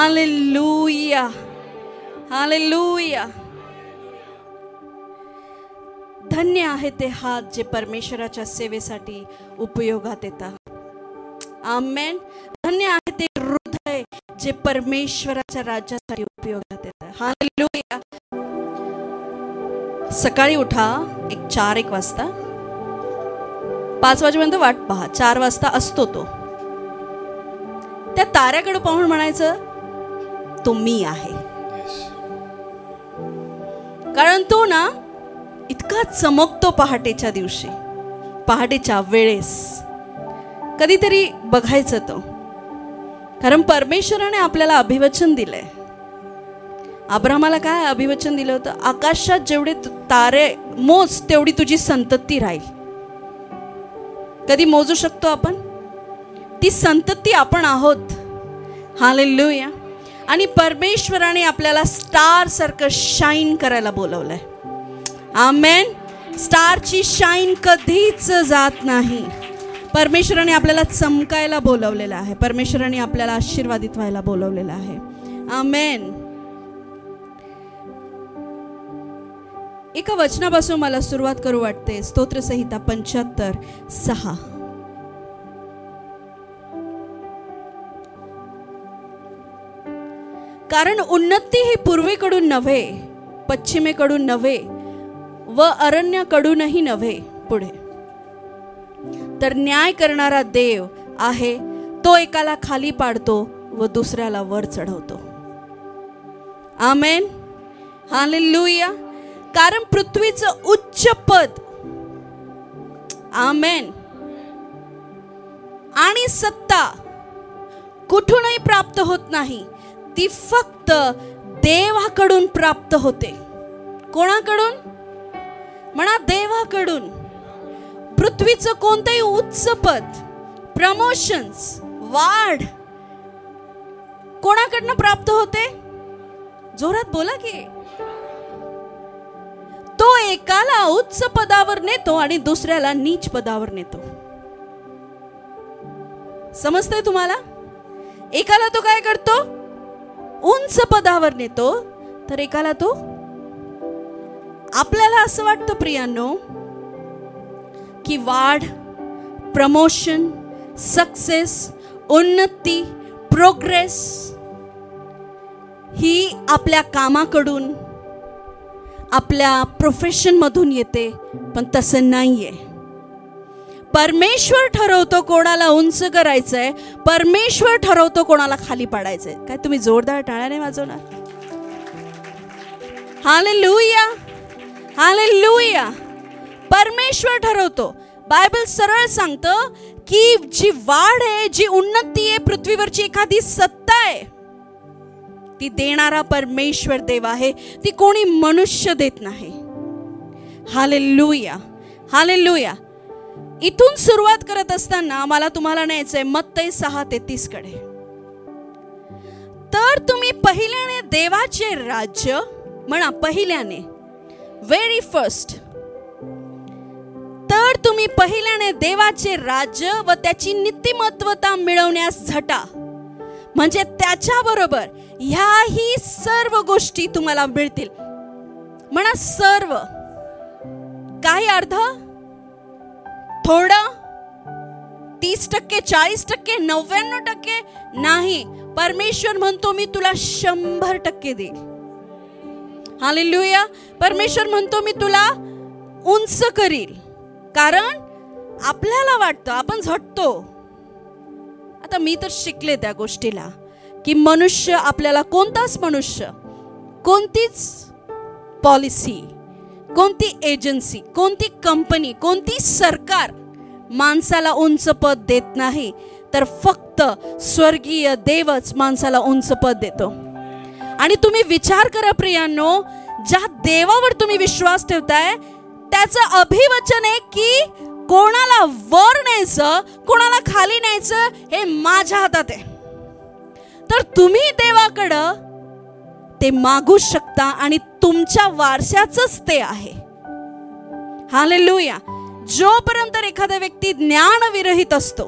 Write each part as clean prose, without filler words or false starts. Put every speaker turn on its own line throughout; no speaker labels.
Hallelujah, hallelujah. धन्य आहे ते हात जे परमेश्वराच्या सेवेसाठी उपयोगात येतात. आमेन. धन्य आहे ते हृदय जे परमेश्वराच्या राज्यासाठी उपयोगात येतात. हालेलुया. सकाळी उठा 4-1 वाजता, 5 वाजेपर्यंत वाट पहा, 4 वाजता असतो तो. त्या ताऱ्याकडे पाहून म्हणायचं तो मी आहे. कारण तो ना इतका चमकतो पहाटेच्या दिवशी, पहाटेच्या वेळेस. कधीतरी बघायचं तो. कारण परमेश्वराने आपल्याला अभिवचन दिलंय. अब्राहमाला काय अभिवचन दिलं होतं? आकाशात जेवढे तारे मोज तेवढी तुझी संतती राहील. कधी मोजू शकतो आपण? ती संतती आपण आहोत. हालेलुया. आणि परमेश्वराने आपल्याला स्टार सारखं शाईन करायला बोलवलंय. आमेन. स्टारची शाईन कधीच जात नाही. परमेश्वराने आपल्याला चमकायला बोलवलेलं आहे. परमेश्वराने आपल्याला आशीर्वादित व्हायला बोलवलेलं आहे. आमेन. एका वचनापासून मला सुरुवात करू वाटते. स्तोत्रसंहिता 75:6. कारण उन्नती ही पूर्वेकडून नव्हे, पश्चिमेकडून नव्हे व अरण्याकडूनही नव्हे, पुढे तर न्याय करणारा देव आहे. तो एकाला खाली पाडतो व दुसऱ्याला वर चढवतो. आमेन. हालेलुया. कारण पृथ्वीचं उच्च पद, आमेन, आणि सत्ता कुठूनही प्राप्त होत नाही. ती फक्त देवाकडून प्राप्त होते. कोणाकडून? म्हणा, देवाकडून. पृथ्वीचं कोणतंही उच्च पद, प्रमोशन्स, वाढ कोणाकडनं प्राप्त होते? जोरात बोला की. तो एकाला उच्च पदावर नेतो आणि दुसऱ्याला नीच पदावर नेतो. समजतंय तुम्हाला? एकाला तो काय करतो? उंच पदावर नेतो, तर एकाला तो, आपल्याला असं वाटतं प्रियांनो की वाढ, प्रमोशन, सक्सेस, उन्नती, प्रोग्रेस ही आपल्या कामाकडून, आपल्या प्रोफेशन मधून येते. पण तसं नाहीये. परमेश्वर ठरवतो कोणाला उंच करायचंय, परमेश्वर ठरवतो कोणाला खाली पाडायचंय. काय तुम्ही जोरदार टाळ्या नाही वाजवणार? Hallelujah, hallelujah. परमेश्वर ठरवतो. बायबल सरळ सांगतं की जी वाढ आहे, जी उन्नती आहे, पृथ्वीवरची एखादी सत्ता आहे, ती देणारा परमेश्वर देव आहे. ती कोणी मनुष्य देत नाही. Hallelujah, hallelujah. इथून सुरुवात करत असताना मला तुम्हाला न्यायचंय मत्तई 6:33 कडे. तर तुम्ही पहिल्याने देवाचे राज्य, म्हणा पहिल्याने, व्हेरी फर्स्ट, तर तुम्ही पहिल्याने देवाचे राज्य व त्याची नीतिमत्वता मिळवण्यास झटा. म्हणजे त्याच्याबरोबर ह्याही सर्व गोष्टी तुम्हाला मिळतील. म्हणा सर्व. काही अर्ध, थोडं, 30%, 40%, 99% नाही. परमेश्वर म्हणतो मी तुला 100% देईल. हालेलुया. परमेश्वर म्हणतो मी तुला उंच करील. कारण आपल्याला वाटतं, आपण झटतो. आता मी तर शिकले त्या गोष्टीला की मनुष्य, आपल्याला कोणताच मनुष्य, कोणतीच पॉलिसी, कोणती एजन्सी, कोणती कंपनी, कोणती सरकार माणसाला उंच पद देत नाही. तर फक्त स्वर्गीय देवच माणसाला उंच पद देतो. आणि तुम्ही विचार करा प्रियांनो, ज्या देवावर तुम्ही विश्वास ठेवताय त्याचं अभिवचन आहे की कोणाला वर न्यायचं, कोणाला खाली न्यायचं हे माझ्या हातात आहे. तर तुम्ही देवाकडं ते मागू शकता आणि तुमच्या वारशाचंच ते आहे. हालेलुया. जोपर्यंत एखादा व्यक्ती ज्ञान विरहित असतो,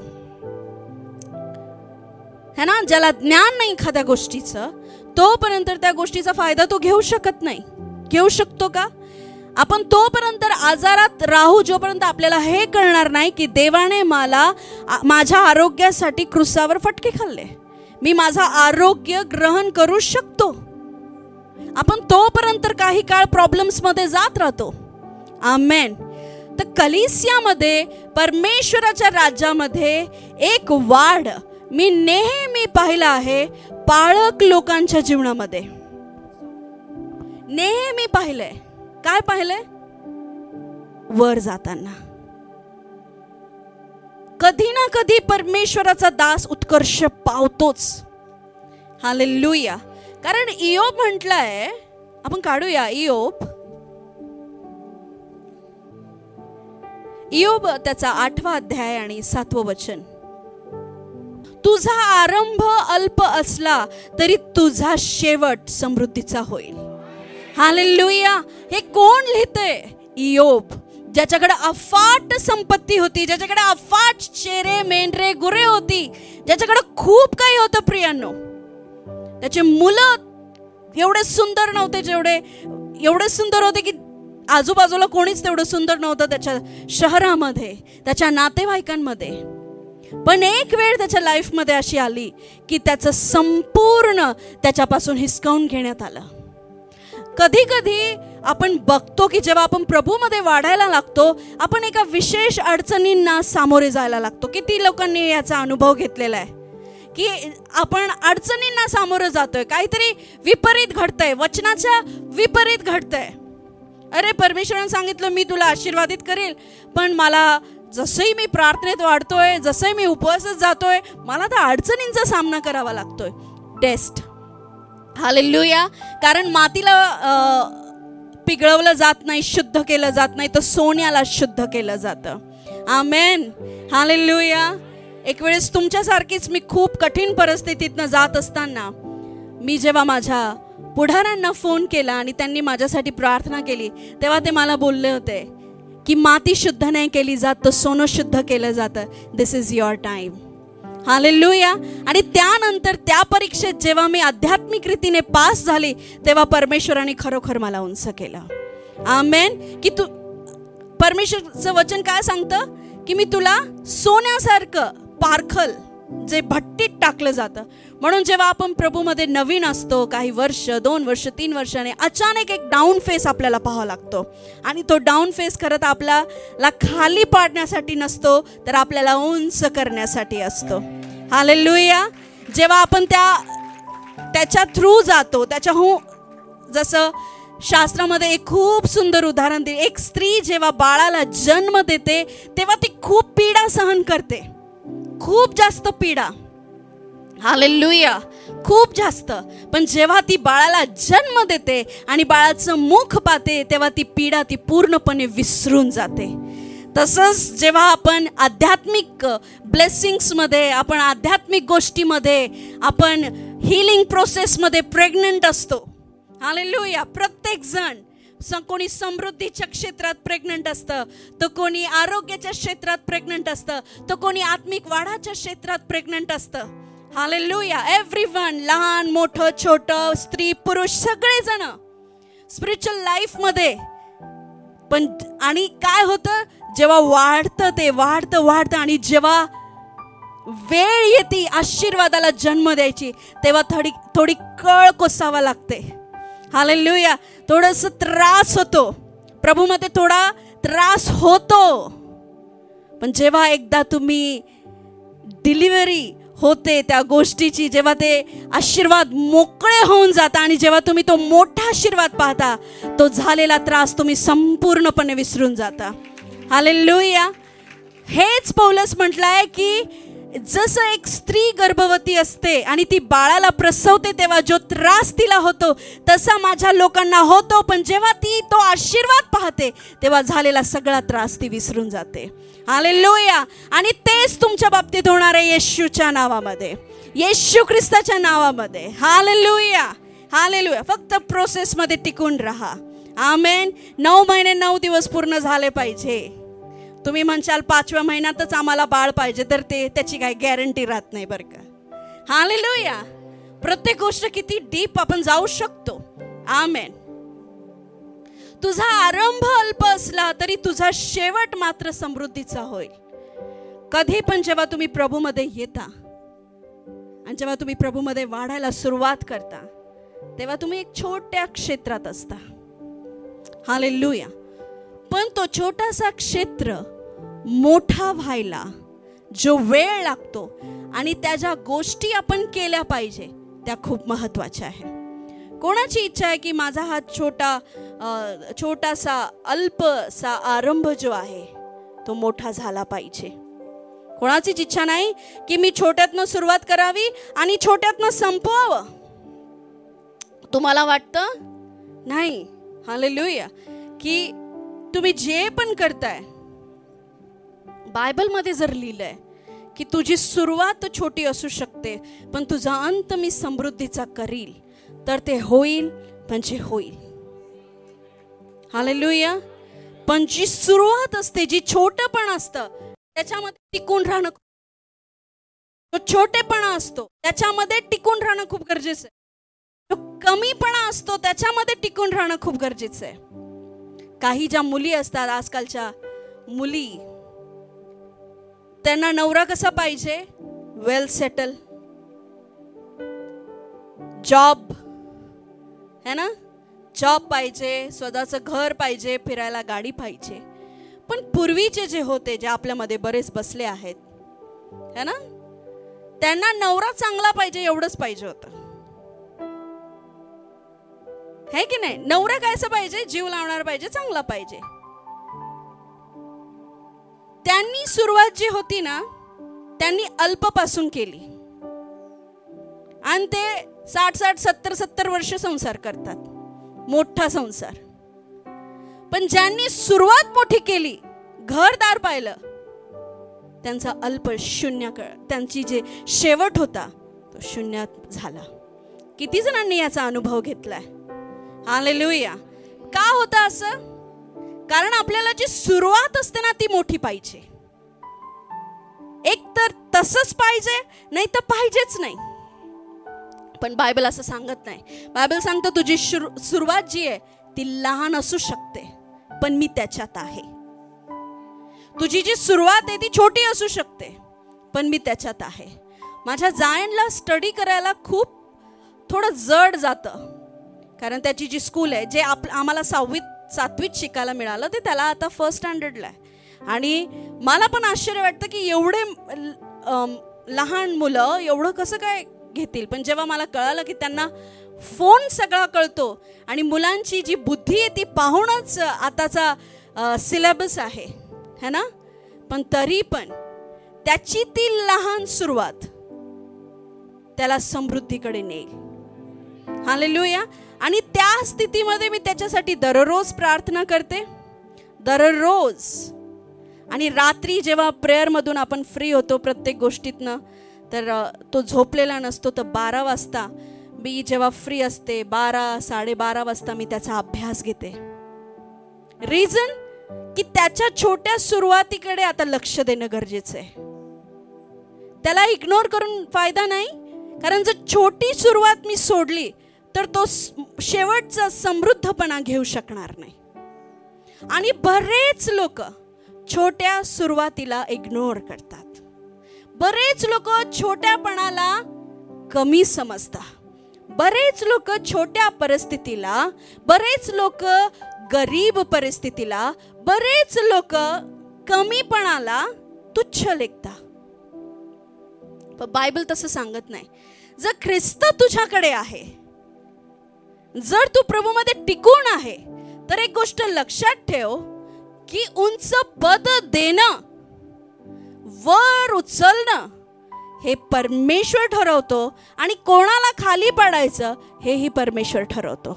है ना, ज्याला ज्ञान नाही एखाद्या गोष्टीचं, तोपर्यंत त्या गोष्टीचा फायदा तो घेऊ शकत नाही. घेऊ शकतो का? आपण तोपर्यंत आजारात राहू जोपर्यंत आपल्याला हे कळणार नाही की देवाने मला माझ्या आरोग्यासाठी क्रुसावर फटके खाल्ले, मी माझं आरोग्य ग्रहण करू शकतो. आपण तोपर्यंत काही काळ प्रॉब्लेम्स मध्ये जात राहतो. आमेन. तर कलीसियामध्ये, परमेश्वराच्या राज्यामध्ये एक वाढ मी नेहमी पाहिला आहे पाळक लोकांच्या जीवनामध्ये. नेहमी पाहिलंय. काय पाहिलंय? वर जाताना कधी ना कधी परमेश्वराचा दास उत्कर्ष पावतोच. हालेलुया. कारण इयोब म्हटलंय, आपण काढूया इयोब त्याचा 8वा अध्याय आणि 7वं वचन. तुझा आरंभ अल्प असला तरी तुझा शेवट समृद्धीचा होईल. हालेलुया. हे कोण लिहितंय? इयोब, ज्याच्याकडे अफाट संपत्ती होती, ज्याच्याकडे अफाट शेरे मेंढरे गुरे होती, ज्याच्याकडे खूप काही होतं प्रियांनो. त्याचे मुलं एवढे सुंदर नव्हते, एवढे सुंदर होते की आजूबाजूला कोणीच तेवढं सुंदर नव्हतं त्याच्या शहरामध्ये, त्याच्या नातेवाईकांमध्ये. पण एक वेळ त्याच्या लाईफमध्ये अशी आली की त्याचं संपूर्ण त्याच्यापासून हिसकावून घेण्यात आलं. कधी कधी आपण बघतो की जेव्हा आपण प्रभूमध्ये वाढायला लागतो, आपण एका विशेष अडचणींना सामोरे जायला लागतो. किती लोकांनी याचा अनुभव घेतलेला आहे की आपण अडचणींना सामोरं जातोय, काहीतरी विपरीत घडतंय, वचनाच्या विपरीत घडतंय. अरे, परमेश्वराने सांगितलं मी तुला आशीर्वादित करेल, पण मला जसंही मी प्रार्थनेत वाढतोय, जसंही मी उपवासात जातोय, मला तर अडचणींचा सामना करावा लागतोय. टेस्ट. हालेलुया. कारण मातीला पिघळवलं जात नाही, शुद्ध केलं जात नाही, तर सोन्याला शुद्ध केलं जातं. आमेन. हालेलुया. एक वेळेस तुमच्यासारखीच मी खूप कठीण परिस्थितीतनं जात असताना मी जेव्हा माझ्या पुढाऱ्यांना फोन केला आणि त्यांनी माझ्यासाठी प्रार्थना केली, तेव्हा ते मला बोलले होते की माती शुद्ध नाही केली जात, तर सोनं शुद्ध केलं जातं. दिस इज युअर टाइम. हालेलुया. आणि त्यानंतर त्या परीक्षेत जेव्हा मी आध्यात्मिक रीतीने पास झाली, तेव्हा परमेश्वराने खरोखर मला उंच केलं. आमेन. की तू, परमेश्वरचं वचन काय सांगतं की मी तुला सोन्यासारखं पारखल, जे भट्टीत टाकलं जातं. म्हणून जेव्हा आपण प्रभूमध्ये नवीन असतो, काही वर्ष, 2 वर्ष, 3 वर्षाने अचानक एक डाऊन फेस आपल्याला पाहावा लागतो. आणि तो डाऊन फेस खरं तर आपल्याला खाली पाडण्यासाठी नसतो, तर आपल्याला उंच करण्यासाठी असतो. हालेलुया. जेव्हा आपण त्याच्या थ्रू जातो, जसं शास्त्रामध्ये एक खूप सुंदर उदाहरण दिले. एक स्त्री जेव्हा बाळाला जन्म देते, तेव्हा ती खूप पीडा सहन करते, खूप जास्त पीडा. हालेलुया. खूप जास्त. पण जेव्हा ती बाळाला जन्म देते आणि बाळाचं मुख पाहते, तेव्हा ती पीडा ती पूर्णपणे विसरून जाते. तसंच जेव्हा आपण आध्यात्मिक ब्लेसिंग्समध्ये, आपण आध्यात्मिक गोष्टीमध्ये, आपण हिलिंग प्रोसेसमध्ये प्रेग्नंट असतो. हालेलुया. प्रत्येक जण, कोणी समृद्धीच्या क्षेत्रात प्रेग्नंट असतं, तर कोणी आरोग्याच्या क्षेत्रात प्रेग्नंट असतं, तर कोणी आत्मिक वाढाच्या क्षेत्रात प्रेग्नंट असतं. हालेलुया. एव्हरीवन, लहान मोठं छोटं, स्त्री पुरुष, सगळेजण स्पिरिच्युअल लाईफ मध्ये. पण आणि काय होतं, जेव्हा वाढतं ते वाढतं आणि जेव्हा वेळ येते आशीर्वादाला जन्म द्यायची, तेव्हा थोडी कळ कोसावा लागते. हालेलुया. थोडंसं त्रास होतो, प्रभूमध्ये थोडा त्रास होतो. पण जेव्हा एकदा तुम्ही डिलिव्हरी होते त्या गोष्टीची, जेव्हा ते आशीर्वाद मोकळे होऊन जाता आणि जेव्हा तुम्ही तो मोठा आशीर्वाद पाहता, तो झालेला त्रास तुम्ही संपूर्णपणे विसरून जाता. हालेलुया. हेच पौलुस म्हटलंय की जसं एक स्त्री गर्भवती असते आणि ती बाळाला प्रसवते, तेव्हा जो त्रास तिला होतो तसा माझ्या लोकांना होतो. पण जेव्हा ती तो आशीर्वाद पाहते, तेव्हा झालेला सगळा त्रास ती विसरून जाते. हालेलुया. आणि तेच तुमच्या बाबतीत होणार आहे येशूच्या नावामध्ये, येशू ख्रिस्ताच्या नावामध्ये. हालेलुया. हालेलुया. फक्त प्रोसेसमध्ये टिकून राहा. आमेन. 9 महिने 9 दिवस पूर्ण झाले पाहिजे. तुम्ही म्हणशाल 5व्या महिन्यातच आम्हाला बाळ पाहिजे, तर त्याची काही गॅरंटी राहत नाही बरं का. हालेलुया. प्रत्येक गोष्ट किती डीप आपण जाऊ शकतो. आमेन. तुझा आरंभ अल्प असला तरी तुझा शेवट मात्र समृद्धीचा होईल. कधी पण जेव्हा तुम्ही प्रभूमध्ये येता आणि जेव्हा तुम्ही प्रभूमध्ये वाढायला सुरुवात करता तेव्हा तुम्ही एक छोट्या क्षेत्रात असता. हालेलुया. पण तो छोटासा क्षेत्र मोठा व्हायला जो वेळ लागतो आणि त्या ज्या गोष्टी आपण केल्या पाहिजे त्या खूप महत्त्वाच्या आहे. कोणाची इच्छा आहे की माझा हा छोटासा अल्पसा आरंभ जो आहे तो मोठा झाला पाहिजे? कोणाचीच इच्छा नाही की मी छोट्यातनं सुरुवात करावी आणि छोट्यातनं संपवावं. तुम्हाला वाटतं नाही, हालेलुया, की तुम्ही जे पण करताय बायबलमध्ये जर लिहिलंय की तुझी सुरुवात छोटी असू शकते पण तुझा अंत मी समृद्धीचा करील, तर ते होईल म्हणजे होईल. हालेलुया. पण जी सुरुवात असते, जी छोटंपण असतं त्याच्यामध्ये टिकून राहणं, तो छोटेपणा असतो त्याच्यामध्ये टिकून राहणं खूप गरजेचं आहे. तो कमीपणा असतो त्याच्यामध्ये टिकून राहणं खूप गरजेचं आहे. काही ज्या मुली असतात, आजकालच्या मुली, त्यांना नवरा कसा पाहिजे? वेल सेटल, जॉब है ना, जॉब पाहिजे, स्वतःचं घर पाहिजे, फिरायला गाडी पाहिजे. पण पूर्वीचे जे होते, जे आपल्यामध्ये बरेच बसले आहेत है ना, त्यांना नवरा चांगला पाहिजे एवढंच पाहिजे होतं, है की नाही? नवरा कायसा पाहिजे? जीव लावणार पाहिजे, चांगला पाहिजे. त्यांनी सुरुवात जी होती ना त्यांनी अल्पपासून केली आणि ते 60-70 वर्ष संसार करतात, मोठा संसार. पण ज्यांनी सुरुवात मोठी केली, घरदार पाहिलं, त्यांचा अल्प शून्य, त्यांची जे शेवट होता तो शून्यात झाला. किती जणांनी याचा अनुभव घेतलाय? हालेलुया. का होतं असं? कारण आपल्याला जी सुरुवात असते ना ती मोठी पाहिजे. एक तर तसंच पाहिजे, नाही तर पाहिजेच नाही. पण बायबल असं सांगत नाही. बायबल सांगतं तुझी सुरुवात जी आहे ती लहान असू शकते पण मी त्याच्यात आहे. तुझी जी सुरुवात आहे ती छोटी असू शकते पण मी त्याच्यात आहे. माझ्या जायनला स्टडी करायला खूप थोडं जड जातं, कारण त्याची जी स्कूल आहे, जे आम्हाला 7वीत शिकायला मिळालं ते त्याला आता 1st स्टँडर्डला आहे. आणि मला पण आश्चर्य वाटतं की एवढे लहान मुलं एवढं कसं काय घेतील. पण जेव्हा मला कळालं की त्यांना फोन सगळा कळतो आणि मुलांची जी बुद्धी आहे ती पाहूनच आताचा सिलेबस आहे है ना, पण तरी पण त्याची ती लहान सुरुवात त्याला समृद्धीकडे नेईल. हालेलुया. आणि त्या स्थितीमध्ये मी त्याच्यासाठी दररोज प्रार्थना करते, दररोज. आणि रात्री जेव्हा प्रेयरमधून आपण फ्री होतो प्रत्येक गोष्टीतनं, तर तो झोपलेला नसतो, तर 12 वाजता मी जेव्हा फ्री असते, 12-12:30 वाजता मी त्याचा अभ्यास घेते. रिझन की त्याच्या छोट्या सुरुवातीकडे आता लक्ष देणं गरजेचं आहे. त्याला इग्नोर करून फायदा नाही, कारण जर छोटी सुरुवात मी सोडली तर तो शेवटचा समृद्धपणा घेऊ शकणार नाही. आणि बरेच लोक छोट्या सुरुवातीला इग्नोर करतात. बरेच लोक छोट्यापणाला कमी समजतात. बरेच लोक छोट्या परिस्थितीला, बरेच लोक गरीब परिस्थितीला, बरेच लोक कमीपणाला तुच्छ लेखतात. पण बायबल तसं सांगत नाही. जर ख्रिस्त तुझ्याकडे आहे, जर तू प्रभूमध्ये टिकून आहे, तर एक गोष्ट लक्षात ठेव की उंच पद देणं, वर उचलणं हे परमेश्वर ठरवतो आणि कोणाला खाली पाडायचं हेही परमेश्वर ठरवतो.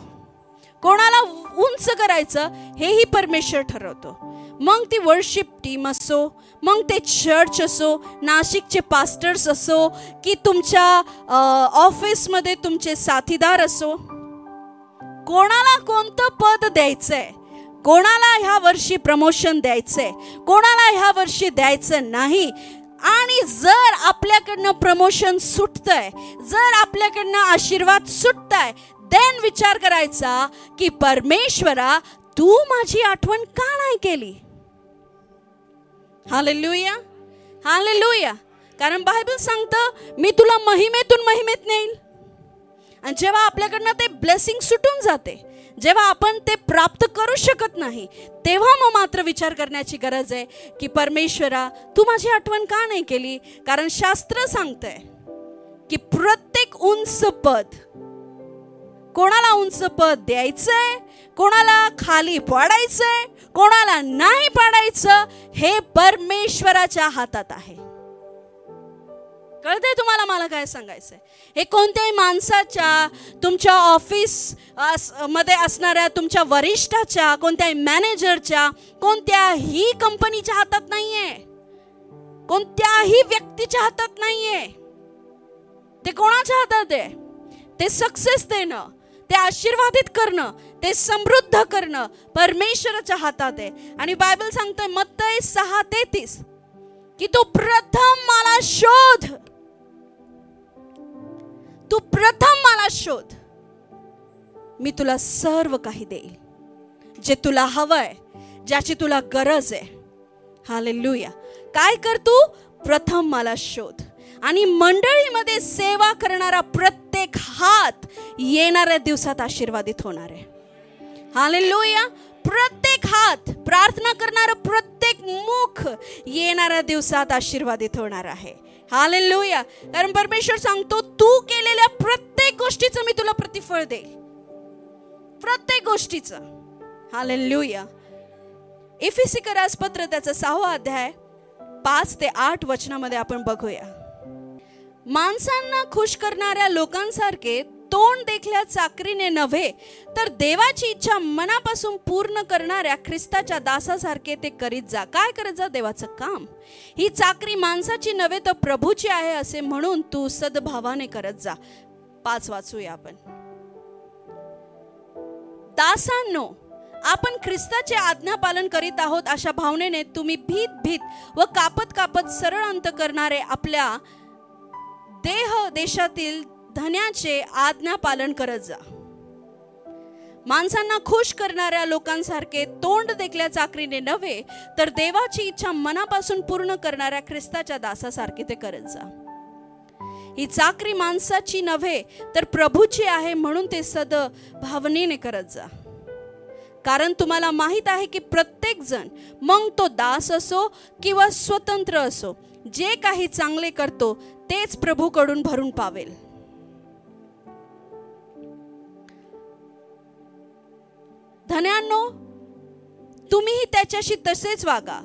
कोणाला उंच करायचं हेही परमेश्वर ठरवतो. मग ती वर्शिप टीम असो, मग ते चर्च असो, नाशिकचे पास्टर्स असो, की तुमच्या ऑफिसमध्ये तुमचे साथीदार असो, कोणाला कोणतं पद द्यायचंय, कोणाला ह्या वर्षी प्रमोशन द्यायचंय, कोणाला ह्या वर्षी द्यायचं नाही, आणि जर आपल्याकडनं प्रमोशन सुटतंय, जर आपल्याकडनं आशीर्वाद सुटताय, देन विचार करायचा की परमेश्वरा तू माझी आठवण का नाही केली. Hallelujah, hallelujah. कारण बायबल सांगतं मी तुला महिमेतून महिमेत नेईल. आणि जेव्हा आपल्याकडनं ते ब्लेसिंग सुटून जाते, जेव्हा आपण ते प्राप्त करू शकत नाही, तेव्हा मग मात्र विचार करण्याची गरज आहे की परमेश्वरा तू माझी आठवण का नाही केली. कारण शास्त्र सांगतंय की प्रत्येक उंच पद, कोणाला उंच पद द्यायचंय, कोणाला खाली पाडायचंय, कोणाला नाही पाडायचं, हे परमेश्वराच्या हातात आहे. कळतंय तुम्हाला मला काय सांगायचंय. हे कोणत्याही माणसाच्या, तुमच्या ऑफिस मध्ये असणाऱ्या तुमच्या वरिष्ठाच्या, कोणत्याही मॅनेजरच्या, कोणत्याही कंपनीच्या हातात नाहीये, कोणत्याही व्यक्तीच्या हातात नाहीये. ते कोणाच्या हातात आहे? ते सक्सेस देणं, ते आशीर्वादित करणं, ते समृद्ध करणं परमेश्वराच्या हातात आहे. आणि बायबल सांगतोय मत्तई 6:33 की तू प्रथम मला शोध, तू प्रथम मला शोध, मी तुला सर्व काही देईल. जे तुला हवंय, ज्याची तुला गरज आहे. हालेलुया. काय कर तू? प्रथम मला शोध. आणि मंडळीमध्ये सेवा करणारा प्रत्येक हात येणाऱ्या दिवसात आशीर्वादित होणार आहे. हालेलुया. प्रत्येक हात, प्रार्थना करणारा प्रत्येक मुख येणाऱ्या दिवसात आशीर्वादित होणार आहे. हालेलुया. कारण परमेश्वर सांगतो तू केलेल्या प्रत्येक गोष्टीचं मी तुला प्रतिफळ देईल, प्रत्येक गोष्टीचं. हालेलुया. इफिसिकरास पत्र त्याचा 6वा अध्याय 5 ते 8 वचनामध्ये आपण बघूया. माणसांना खुश करणाऱ्या लोकांसारखे तोंड देखल्या चाकरीने नव्हे, तर देवाची इच्छा मनापासून पूर्ण करणाऱ्या ख्रिस्ताच्या दासासारखे ते करीत जा. काय करत जा? देवाचं काम. ही चाकरी माणसाची नव्हे तर प्रभूची आहे असे म्हणून तू सद्भावाने करत जा. 5 वाचूया आपण. दासांनो, आपण ख्रिस्ताचे आज्ञापालन करीत आहोत अशा भावनेने तुम्ही भीत भीत व कापत कापत सरळ अंत करणारे आपल्या देह देशातील धन्याचे आज्ञा पालन करत जा. माणसांना खुश करणाऱ्या लोकांसारखे तोंड देखल्या चाकरीने नव्हे, तर देवाची इच्छा मनापासून पूर्ण करणाऱ्या ख्रिस्ताच्या दासासारखे ते करत जा. ही चाकरी माणसाची नव्हे तर प्रभूची आहे म्हणून ते सद्भावनेने करत जा. कारण तुम्हाला माहित आहे की प्रत्येक जण, मग तो दास असो किंवा स्वतंत्र असो, जे काही चांगले करतो तेच प्रभूकडून भरून पावेल. धन्यांनो, तुम्हीही त्याच्याशी तसेच वागा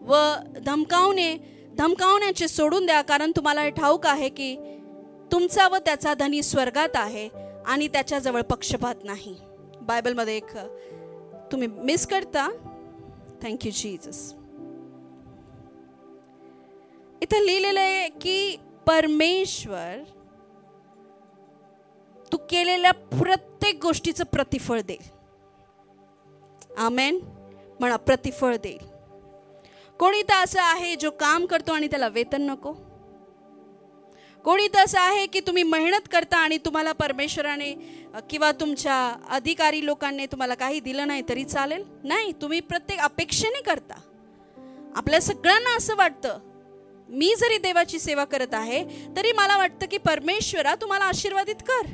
व धमकावण्याचे सोडून द्या. कारण तुम्हाला हे ठाऊक आहे की तुमचा व त्याचा धनी स्वर्गात आहे आणि त्याच्याजवळ पक्षपात नाही. बायबलमध्ये एक तुम्ही मिस करता. Thank you Jesus. इथं लिहिलेलं आहे की परमेश्वर तू केलेल्या प्रत्येक गोष्टीचं प्रतिफळ देईल. आमेन म्हणा. प्रतिफळ देईल. कोणी तर असं आहे जो काम करतो आणि त्याला वेतन नको. कोणी तर असं आहे की तुम्ही मेहनत करता आणि तुम्हाला परमेश्वराने किंवा तुमच्या अधिकारी लोकांनी तुम्हाला काही दिलं नाही तरी चालेल. नाही, तुम्ही प्रत्येक अपेक्षेने करता. आपल्या सगळ्यांना असं वाटतं, मी जरी देवाची सेवा करत आहे तरी मला वाटतं की परमेश्वरा तुम्हाला आशीर्वादित कर.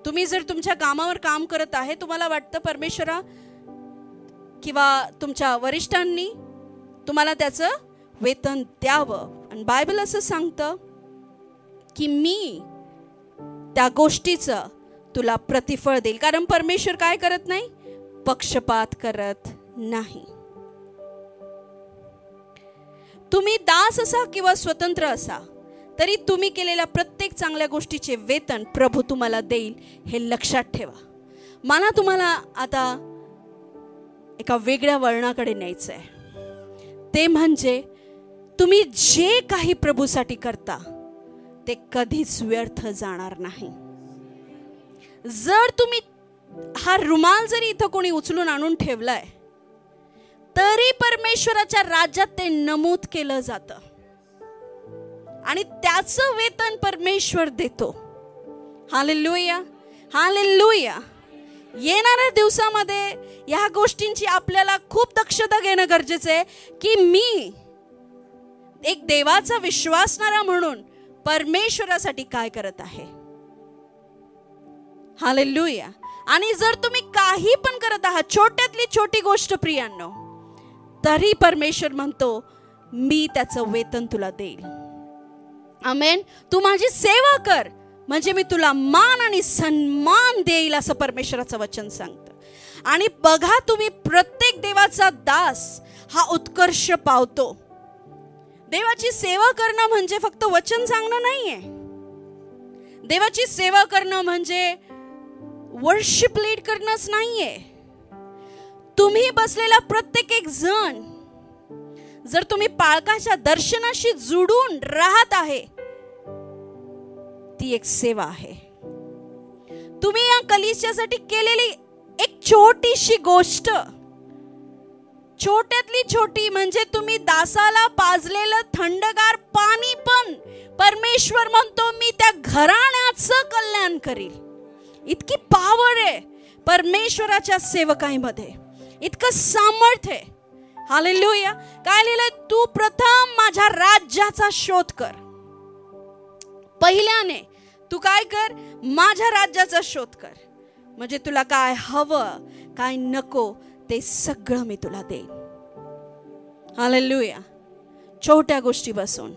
तुम्ही जर तुमच्या कामावर काम करत आहे, तुम्हाला वाटतं परमेश्वरा किंवा तुमच्या वरिष्ठांनी तुम्हाला त्याचं वेतन द्यावं. आणि बायबल असं सांगतं की मी त्या गोष्टीचं तुला प्रतिफळ देईल. कारण परमेश्वर काय करत नाही? पक्षपात करत नाही. तुम्ही दास असा किंवा स्वतंत्र असा तरी तुम्ही केलेल्या प्रत्येक चांगल्या गोष्टीचे वेतन प्रभू तुम्हाला देईल, हे लक्षात ठेवा. मला तुम्हाला आता एका वेगळ्या वळणाकडे न्यायचं आहे. ते म्हणजे तुम्ही जे काही प्रभूसाठी करता ते कधीच व्यर्थ जाणार नाही. जर तुम्ही हा रुमाल जरी इथं कोणी उचलून आणून ठेवलाय तरी परमेश्वराच्या राज्यात ते नमूद केलं जातं. आणि त्याचं वेतन परमेश्वर देतो. Hallelujah, hallelujah. येणाऱ्या दिवसामध्ये या गोष्टींची आपल्याला खूप दक्षता घेणं गरजेचं आहे की मी एक देवाचा विश्वासणारा म्हणून परमेश्वरासाठी काय करत आहे. हालेलुया. आणि जर तुम्ही काही पण करत आहात, छोट्यातली छोटी गोष्ट प्रियांनो, तरी परमेश्वर म्हणतो मी त्याचं वेतन तुला देईल. आमेन. तू माझी सेवा कर म्हणजे मी तुला मान आणि सन्मान देईल असं परमेश्वराचं वचन सांगतं. आणि बघा, तुम्ही प्रत्येक देवाचा दास हा उत्कर्ष पावतो. देवाची सेवा करणं म्हणजे फक्त वचन सांगणं नाहीये. देवाची सेवा करणं म्हणजे वर्शिप लीड करणंच नाहीये. तुम्ही बसलेला प्रत्येक एक जण जर तुम्ही पाळकाच्या दर्शनाशी जुडून राहत आहे, ती एक सेवा आहे. तुम्ही या कलिसियासाठी केलेली एक छोटीशी गोष्ट, छोट्यातली छोटी, म्हणजे तुम्ही दासाला पाजलेलं थंडगार पाणी पण परमेश्वर म्हणतो मी त्या घराण्याचं कल्याण करील. इतकी पॉवर आहे परमेश्वराच्या सेवकाईमध्ये, इतकं सामर्थ्य आहे. हालेलुया. काय लिहिलंय? तू प्रथम माझ्या राज्याचा शोध कर. पहिल्याने तू काय कर? माझ्या राज्याचा शोध कर. म्हणजे तुला काय हवं, काय नको, ते सगळं मी तुला देईन. हालेलुया. छोट्या गोष्टी बसून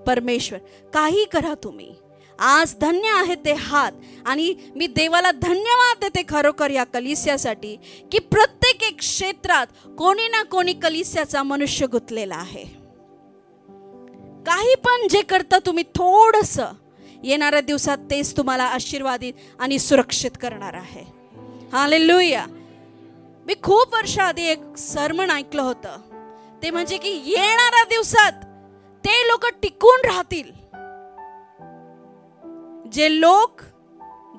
परमेश्वर काही करा तुम्ही. आज धन्य आहेत ते हात, आणि मी देवाला धन्यवाद देते खरोखर या कलिसियासाठी की प्रत्येक एक क्षेत्रात कोणी ना कोणी कलिसियाचा मनुष्य गुंतलेला आहे. काही पण जे करता तुम्ही थोडंसं येणाऱ्या दिवसात तेच तुम्हाला आशीर्वादित आणि सुरक्षित करणार आहे. हालेलुया. मी खूप वर्षाआधी एक सर्मन ऐकलं होतं, ते म्हणजे की येणाऱ्या दिवसात ते लोक टिकून राहतील जे लोक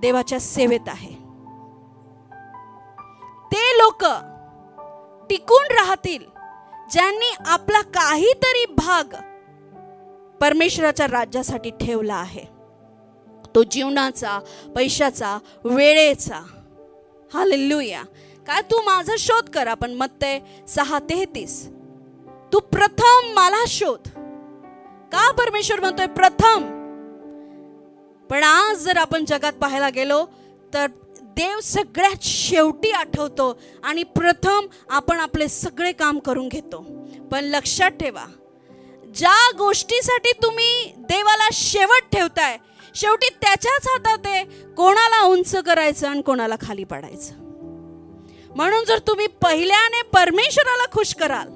देवाच्या सेवेत आहे. ते लोक टिकून राहतील ज्यांनी आपला काहीतरी भाग परमेश्वराच्या राज्यासाठी ठेवला आहे. तो जीवनाचा, पैशाचा, वेळेचा. हालेलुया. काय? तू माझा शोध कर. आपण मत्ते 6:33. तू प्रथम मला शोध. का परमेश्वर म्हणतोय प्रथम? पण आज जर आपण जगात पाहायला गेलो तर देव सगळ्यात शेवटी आठवतो आणि प्रथम आपण आपले सगळे काम करून घेतो. पण लक्षात ठेवा, ज्या गोष्टीसाठी तुम्ही देवाला शेवट ठेवताय, शेवटी त्याच्याच हातात आहे कोणाला उंच करायचं आणि कोणाला खाली पाडायचं. म्हणून जर तुम्ही पहिल्याने परमेश्वराला खुश कराल,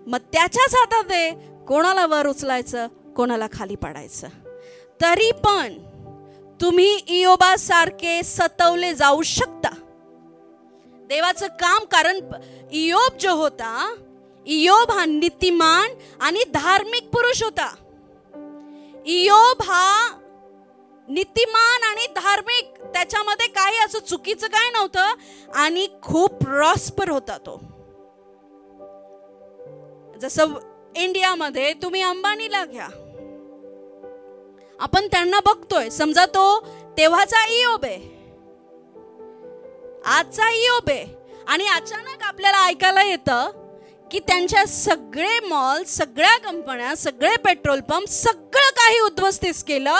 मग त्याच्याच हातात आहे कोणाला वर उचलायचं, कोणाला खाली पाडायचं. तरी पण तुम्ही इयोबासारखे सतवले जाऊ शकता. देवाचं काम, कारण इयोब जो होता, इयोब हा नीतिमान आणि धार्मिक पुरुष होता. इयोब हा नीतिमान आणि धार्मिक, त्याच्यामध्ये काही असं चुकीचं काय नव्हतं, आणि खूप प्रॉस्पर होता तो. जसं इंडियामध्ये तुम्ही अंबानीला घ्या, आपण त्यांना बघतोय, समजा तो तेव्हाचा इयोब आहे, आजचा इयोब आहे, आणि अचानक आपल्याला ऐकायला येतं की त्यांच्या सगळे मॉल, सगळ्या कंपन्या, सगळे पेट्रोल पंप, सगळं काही उद्ध्वस्तीस केलं.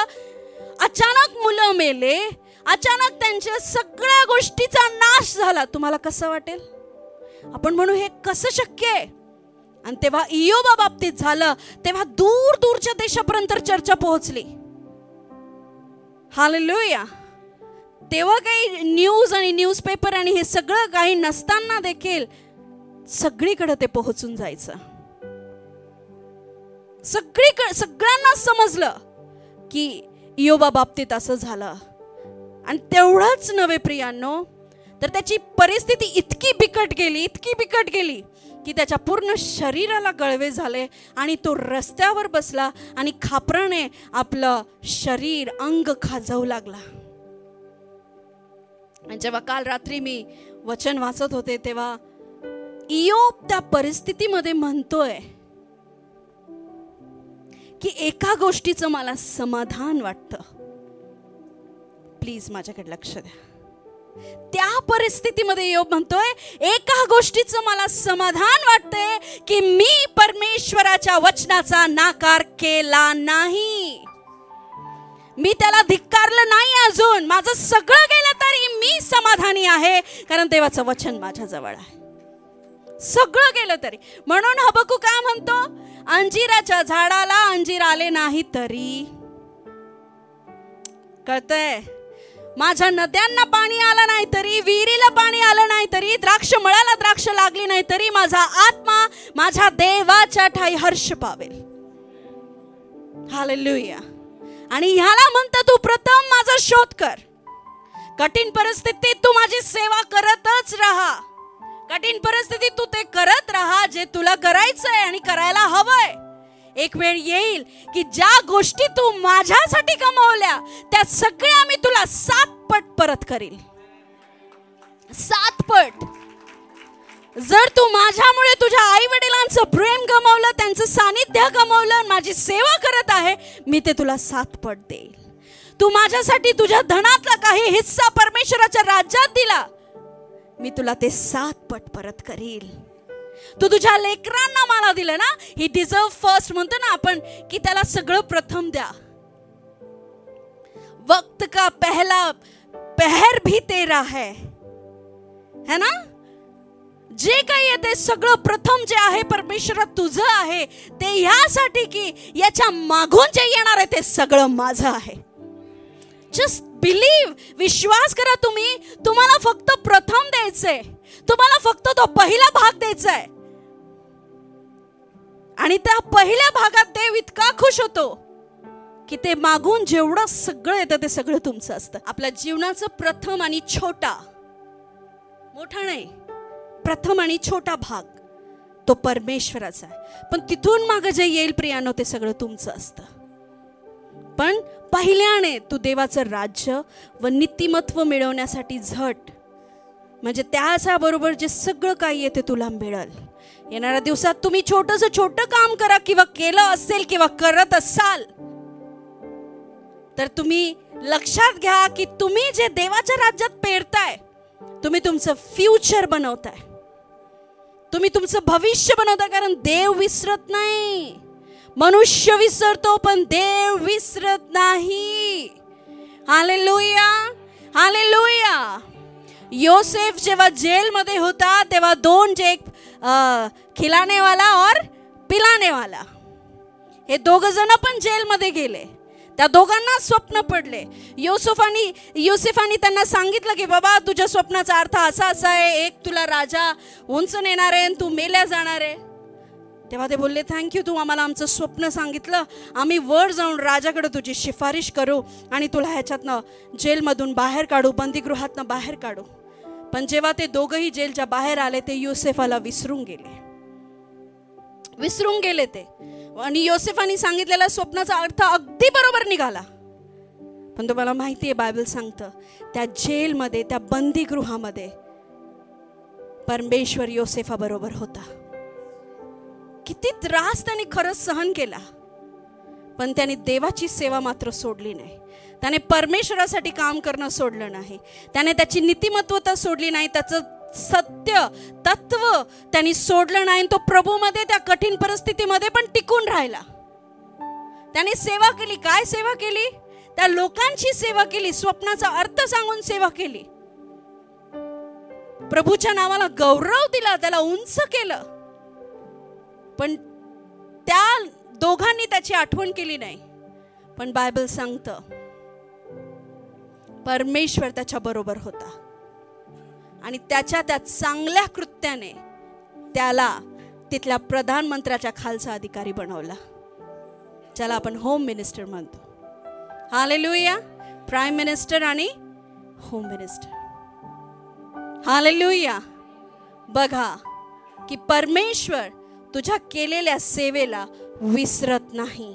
अचानक मुलं मेले, अचानक त्यांच्या सगळ्या गोष्टीचा नाश झाला. तुम्हाला कसं वाटेल? आपण म्हणू हे कसं शक्य आहे? आणि तेव्हा इयोबा बाबतीत झालं तेव्हा दूर दूरच्या देशापर्यंत चर्चा पोहोचली. हालेलुया. तेव्हा काही न्यूज आणि न्यूजपेपर आणि हे सगळं काही नसताना देखील सगळीकडे ते पोहोचून जायचं. सगळ्यांना समजलं की इयोबा बाबतीत असं झालं. आणि तेवढंच नव्हे प्रियांनो, तर त्याची परिस्थिती इतकी बिकट गेली की त्याच्या पूर्ण शरीराला गळवे झाले आणि तो रस्त्यावर बसला आणि खापराने आपलं शरीर, अंग खाजवू लागला. आणि जेव्हा काल रात्री मी वचन वाचत होते तेव्हा इयोब त्या परिस्थितीमध्ये म्हणतोय की एका गोष्टीचं मला समाधान वाटतं. प्लीज माझ्याकडे लक्ष द्या. त्या परिस्थितीमध्ये योब म्हणतोय, एका गोष्टीचं मला समाधान वाटतंय की मी परमेश्वराच्या वचनाचा नाकार केला नाही. मी त्याला धिक्कारलं नाही अजून. माझं सगळं गेलं तरी मी समाधानी आहे, कारण देवाचं वचन माझ्या जवळ आहे. सगळं गेलं तरी. म्हणून हबक्कूक काय म्हणतो, अंजिराच्या झाडाला अंजीर आले नाही तरी, कळतंय, माझ्या नद्यांना पाणी आलं नाही तरी, विहिरीला पाणी आलं नाही तरी, द्राक्ष मळाला द्राक्ष लागली नाही तरी, माझा आत्मा माझ्या देवाच्या ठाई हर्ष पावेल. हालेलुया. आणि ह्याला म्हणतं, तू प्रथम माझा शोध कर. कठीण परिस्थितीत तू माझी सेवा करतच राहा. कठीण परिस्थितीत तू ते करत राहा जे तुला करायचंय आणि करायला हवंय. एक वेळ येईल की ज्या गोष्टी तू माझ्यासाठी कमवल्या त्या सगळ्या मी तुला 7 पट परत करील. 7 पट. जर तू माझ्यामुळे तुझ्या आई वडिलांचं प्रेम गमावलं, त्यांचं सानिध्य गमावलं, माझी सेवा करत आहे, मी ते तुला 7 पट देईल. तू माझ्यासाठी तुझ्या धनातला काही हिस्सा परमेश्वराच्या राज्यात दिला, मी तुला ते 7 पट परत करील. तू तुझ्या लेकरांना मला दिलं ना, ही डिझर्व फर्स्ट म्हणतो ना आपण, की त्याला सगळं प्रथम द्या. वक्त का पहला पहर भी तेरा है ना. जे काही आहे ते सगळं प्रथम जे आहे परमेश्वरा तुझं आहे, ते ह्यासाठी की याच्या मागून जे येणार आहे ते सगळं माझं आहे. Just believe. विश्वास करा. तुम्हाला फक्त प्रथम द्यायचंय. तुम्हाला फक्त तो पहिला भाग द्यायचा आहे. आणि त्या पहिल्या भागात देव इतका खुश होतो की ते मागून जेवढं सगळं येतं ते सगळं तुमचं असतं. आपल्या जीवनाचं प्रथम आणि छोटा, मोठा नाही, प्रथम आणि छोटा भाग तो परमेश्वराचा आहे. पण तिथून मागं जे येईल प्रियानो ते सगळं तुमचं असतं. पण पहिल्याने तू देवाचं राज्य व नीतिमत्व मिळवण्यासाठी झट, म्हणजे त्याच्या बरोबर जे सगळं काही आहे ते तुला मिळेल. येणाऱ्या दिवसात तुम्ही छोटं काम करा किंवा केलं असेल किंवा करत असाल तर तुम्ही लक्षात घ्या की तुम्ही जे देवाच्या राज्यात पेरताय, तुम्ही तुमचं फ्युचर बनवताय, तुम्ही तुमचं भविष्य बनवताय. कारण देव विसरत नाही. मनुष्य विसरतो पण देव विसरत नाही. Hallelujah, hallelujah. योसेफ जेव्हा जेलमध्ये होता तेव्हा 2 जे खिलानेवाला और पिलानेवाला, हे 2 जण पण जेलमध्ये गेले. त्या दोघांना स्वप्न पडले. योसेफानी त्यांना सांगितलं की बाबा तुझ्या स्वप्नाचा अर्थ असा असा आहे, एक तुला राजा उंच नेणार आहे आणि तू मेल्या जाणार आहे. तेव्हा ते बोलले, थँक्यू, तू आम्हाला आमचं स्वप्न सांगितलं, आम्ही वर जाऊन राजाकडे तुझी शिफारिश करू आणि तुला ह्याच्यातनं जेलमधून बाहेर काढू, बंदीगृहातनं बाहेर काढू. पण जेव्हा ते दोघंही जेलच्या बाहेर आले ते योसेफाला विसरून गेले ते. आणि योसेफानी सांगितलेला स्वप्नाचा अर्थ अगदी बरोबर निघाला. पण तुम्हाला माहिती आहे, बायबल सांगतं त्या जेलमध्ये, त्या बंदीगृहामध्ये परमेश्वर योसेफा बरोबर होता. किती त्रास त्याने खरंच सहन केला, पण त्याने देवाची सेवा मात्र सोडली नाही. त्याने परमेश्वरासाठी काम करणं सोडलं नाही. त्याने त्याची नीतिमत्वता सोडली नाही. त्याचं सत्य तत्व त्यांनी सोडलं नाही. तो प्रभूमध्ये त्या कठीण परिस्थितीमध्ये पण टिकून राहिला. त्याने सेवा केली. काय सेवा केली? त्या लोकांची सेवा केली. स्वप्नाचा अर्थ सांगून सेवा केली. प्रभूच्या नावाला गौरव दिला, त्याला उंच केलं. पण त्या दोघांनी त्याची आठवण केली नाही. पण बायबल सांगतं परमेश्वर त्याच्या बरोबर होता आणि त्याच्या त्या चांगल्या कृत्याने त्याला तिथल्या प्रधानमंत्र्याच्या खालचा अधिकारी बनवला, ज्याला आपण होम मिनिस्टर म्हणतो. हालेलुया. प्राईम मिनिस्टर आणि होम मिनिस्टर. हालेलुया. बघा की परमेश्वर तुझ्या केलेल्या सेवेला विसरत नाही.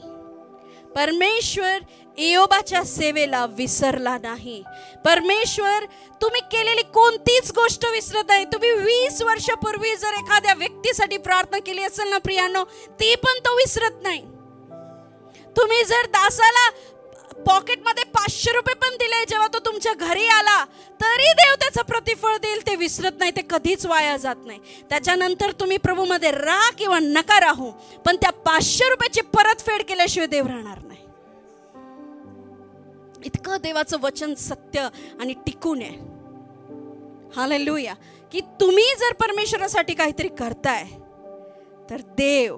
परमेश्वर इयोबाच्या सेवेला विसरला नाही. परमेश्वर तुम्ही केलेली कोणतीच गोष्ट विसरत नाही. तुम्ही 20 वर्षापूर्वी जर एखाद्या व्यक्तीसाठी प्रार्थना केली असेल ना प्रियानो, ती पण तो विसरत नाही. तुम्ही जर दासाला पॉकेटमध्ये 500 रुपये पण दिले, जेव्हा तो तुमच्या घरी आला तरी देव त्याचं प्रतिफळ देईल. ते विसरत नाही, ते कधीच वाया जात नाही. त्याच्यानंतर तुम्ही प्रभूमध्ये राहा किंवा नका राहू, पण त्या 500 रुपयाची परतफेड केल्याशिवाय देव राहणार नाही. इतकं देवाचं वचन सत्य आणि टिकून आहे. हालेलुया. की तुम्ही जर परमेश्वरासाठी काहीतरी करताय तर देव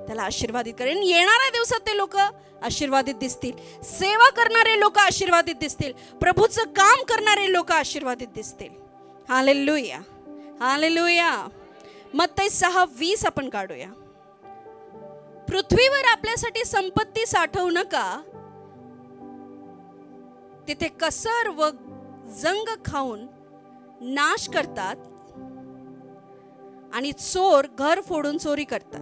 त्याला आशीर्वादित करेल. येणाऱ्या दिवसात ते लोक आशीर्वादित दिसतील, सेवा करणारे लोक आशीर्वादित दिसतील, प्रभूचं काम करणारे लोक आशीर्वादित दिसतील. Hallelujah, hallelujah. मत्ती 6:20 आपण काढूया. पृथ्वीवर आपल्यासाठी संपत्ती साठवू नका, तिथे कसर व जंग खाऊन नाश करतात आणि चोर घर फोडून चोरी करतात.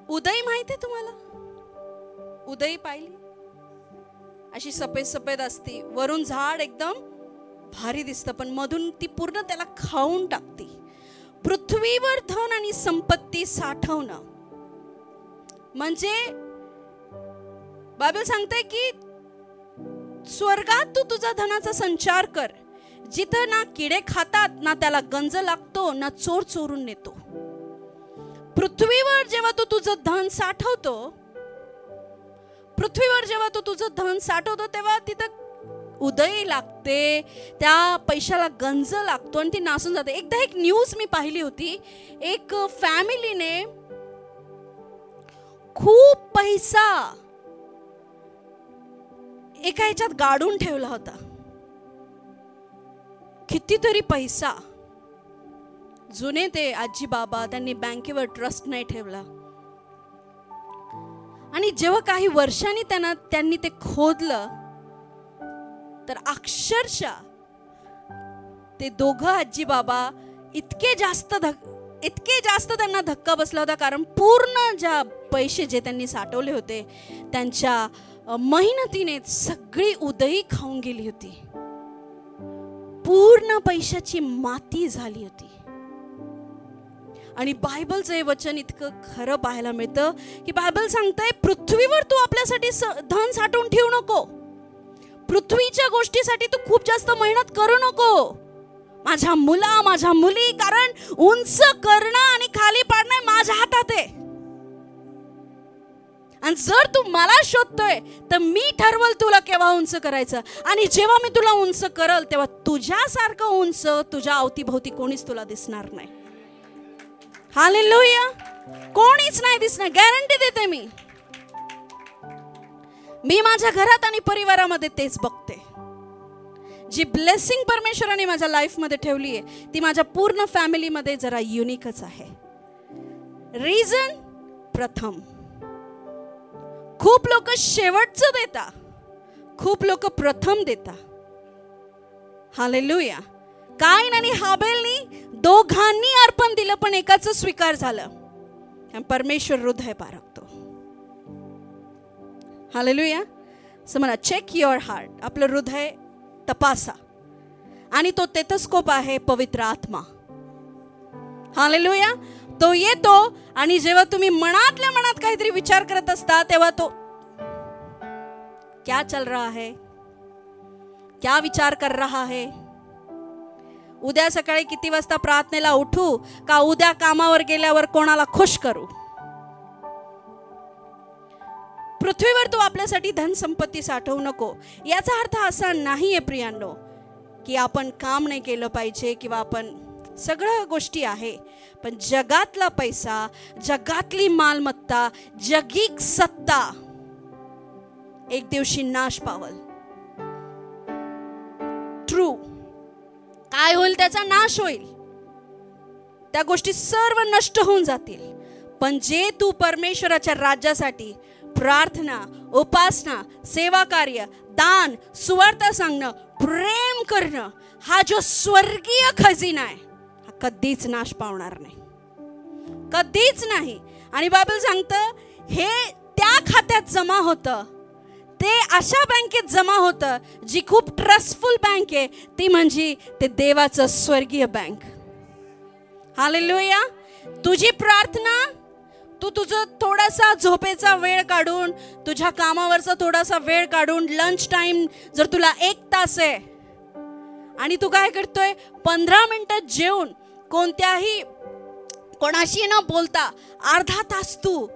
उदय माहिती आहे तुम्हाला? उदय पाहिली? अशी सफेद सफेद असती, वरून झाड एकदम भारी दिसतं, पण मधून ती पूर्ण त्याला खाऊन टाकते. पृथ्वीवर धन आणि संपत्ती साठवणं म्हणजे बायबल सांगते की स्वर्गात तू तुझा धनाचा संचार कर, जिथं ना किडे खातात, ना त्याला गंज लागतो, ना चोर चोरून नेतो. पृथ्वीवर जेव्हा तू तुझं धन साठवतो, पृथ्वीवर जेव्हा तू तुझं धन साठवतो तेव्हा तिथं उदय लागते, त्या पैशाला गंज लागतो आणि ती नासून जाते. एकदा एक न्यूज मी पाहिली होती, एक फॅमिलीने खूप पैसा एका ह्याच्यात गाडून ठेवला होता, कितीतरी पैसा. जुने ते आजी बाबा, त्यांनी बँकेवर ट्रस्ट नाही ठेवला आणि जेव्हा काही वर्षांनी त्यांनी ते खोदलं तर अक्षरशः ते दोघं आजी बाबा इतके जास्त त्यांना धक्का बसला होता, कारण पूर्ण ज्या पैसे जे त्यांनी साठवले होते त्यांच्या मेहनतीने सगळी उदयी खाऊन गेली होती. पूर्ण पैशाची माती झाली होती. आणि बायबलचं हे वचन इतकं खरं पाहायला मिळतं की बायबल सांगतंय पृथ्वीवर तू आपल्यासाठी धन साठवून ठेवू नको. पृथ्वीच्या गोष्टीसाठी तू खूप जास्त मेहनत करू नको माझ्या मुला, माझ्या मुली, कारण उंच करणं आणि खाली पाडणं माझ्या हातात आहे. आणि जर तू मला शोधतोय तर मी ठरवल तुला केव्हा उंच करायचं, आणि जेव्हा मी तुला उंच करल तेव्हा तुझ्यासारखं उंच तुझ्या अवतीभोवती कोणीच तुला दिसणार नाही. हालेलुया. कोणीच नाही दिसणार, गॅरंटी देते मी माझ्या घरात आणि परिवारामध्ये तेच बघते. जी ब्लेसिंग परमेश्वराने माझ्या लाईफ मध्ये ठेवली आहे ती माझ्या पूर्ण फॅमिलीमध्ये जरा युनिकच आहे. रिझन, प्रथम खूप लोक शेवटचं देता, खूप लोक प्रथम देता. हालेलुया. काईन आणि हाबेलनी दोघांनी अर्पण दिलं पण एकाच स्वीकार झालं. परमेश्वर हृदय पारखतो. हालेलुया. सो म्हणा चेक युअर हार्ट, आपलं हृदय तपासा, आणि तो टेथोस्कोप आहे पवित्र आत्मा. हालेलुया. तो येतो आणि जेव्हा तुम्ही मनातल्या मनात काहीतरी विचार करत असता तेव्हा तो क्या चल रहा है, क्या विचार कर रहा है, उद्या सकाळी किती वाजता प्रार्थनेला उठू, का उद्या कामावर गेल्यावर कोणाला खुश करू. पृथ्वीवर तू आपल्यासाठी धन संपत्ती साठवू नको. याचा अर्थ असा नाहीये प्रियांनो की आपण काम नाही केलं पाहिजे किंवा आपण सगळ्या गोष्टी आहे, पण जगातला पैसा, जगातली मालमत्ता, जगिक सत्ता एक दिवशी नाश पावल. ट्रू. काय होईल? त्याचा नाश होईल, त्या गोष्टी सर्व नष्ट होऊन जातील. पण जे तू परमेश्वराच्या राज्यासाठी प्रार्थना, उपासना, सेवा कार्य, दान, सुवार्ता सांगणं, प्रेम करणं, हा जो स्वर्गीय खजिना आहे हा कधीच नाश पावणार नाही, कधीच नाही. आणि बायबल सांगतं हे त्या खात्यात जमा होतं, ते अशा बँकेत जमा होतं जी खूप ट्रस्टफुल बँक आहे, ती म्हणजे ते देवाचं स्वर्गीय बँक. हालेलुया. तुझी प्रार्थना तू तुझं थोडासा झोपेचा वेळ काढून, तुझ्या कामावरचा थोडासा वेळ काढून, लंच टाइम जर तुला 1 तास आहे आणि तू काय करतोय, 15 मिनिटं जेवून कोणत्याही कोणाशी न बोलता अर्धा तास तू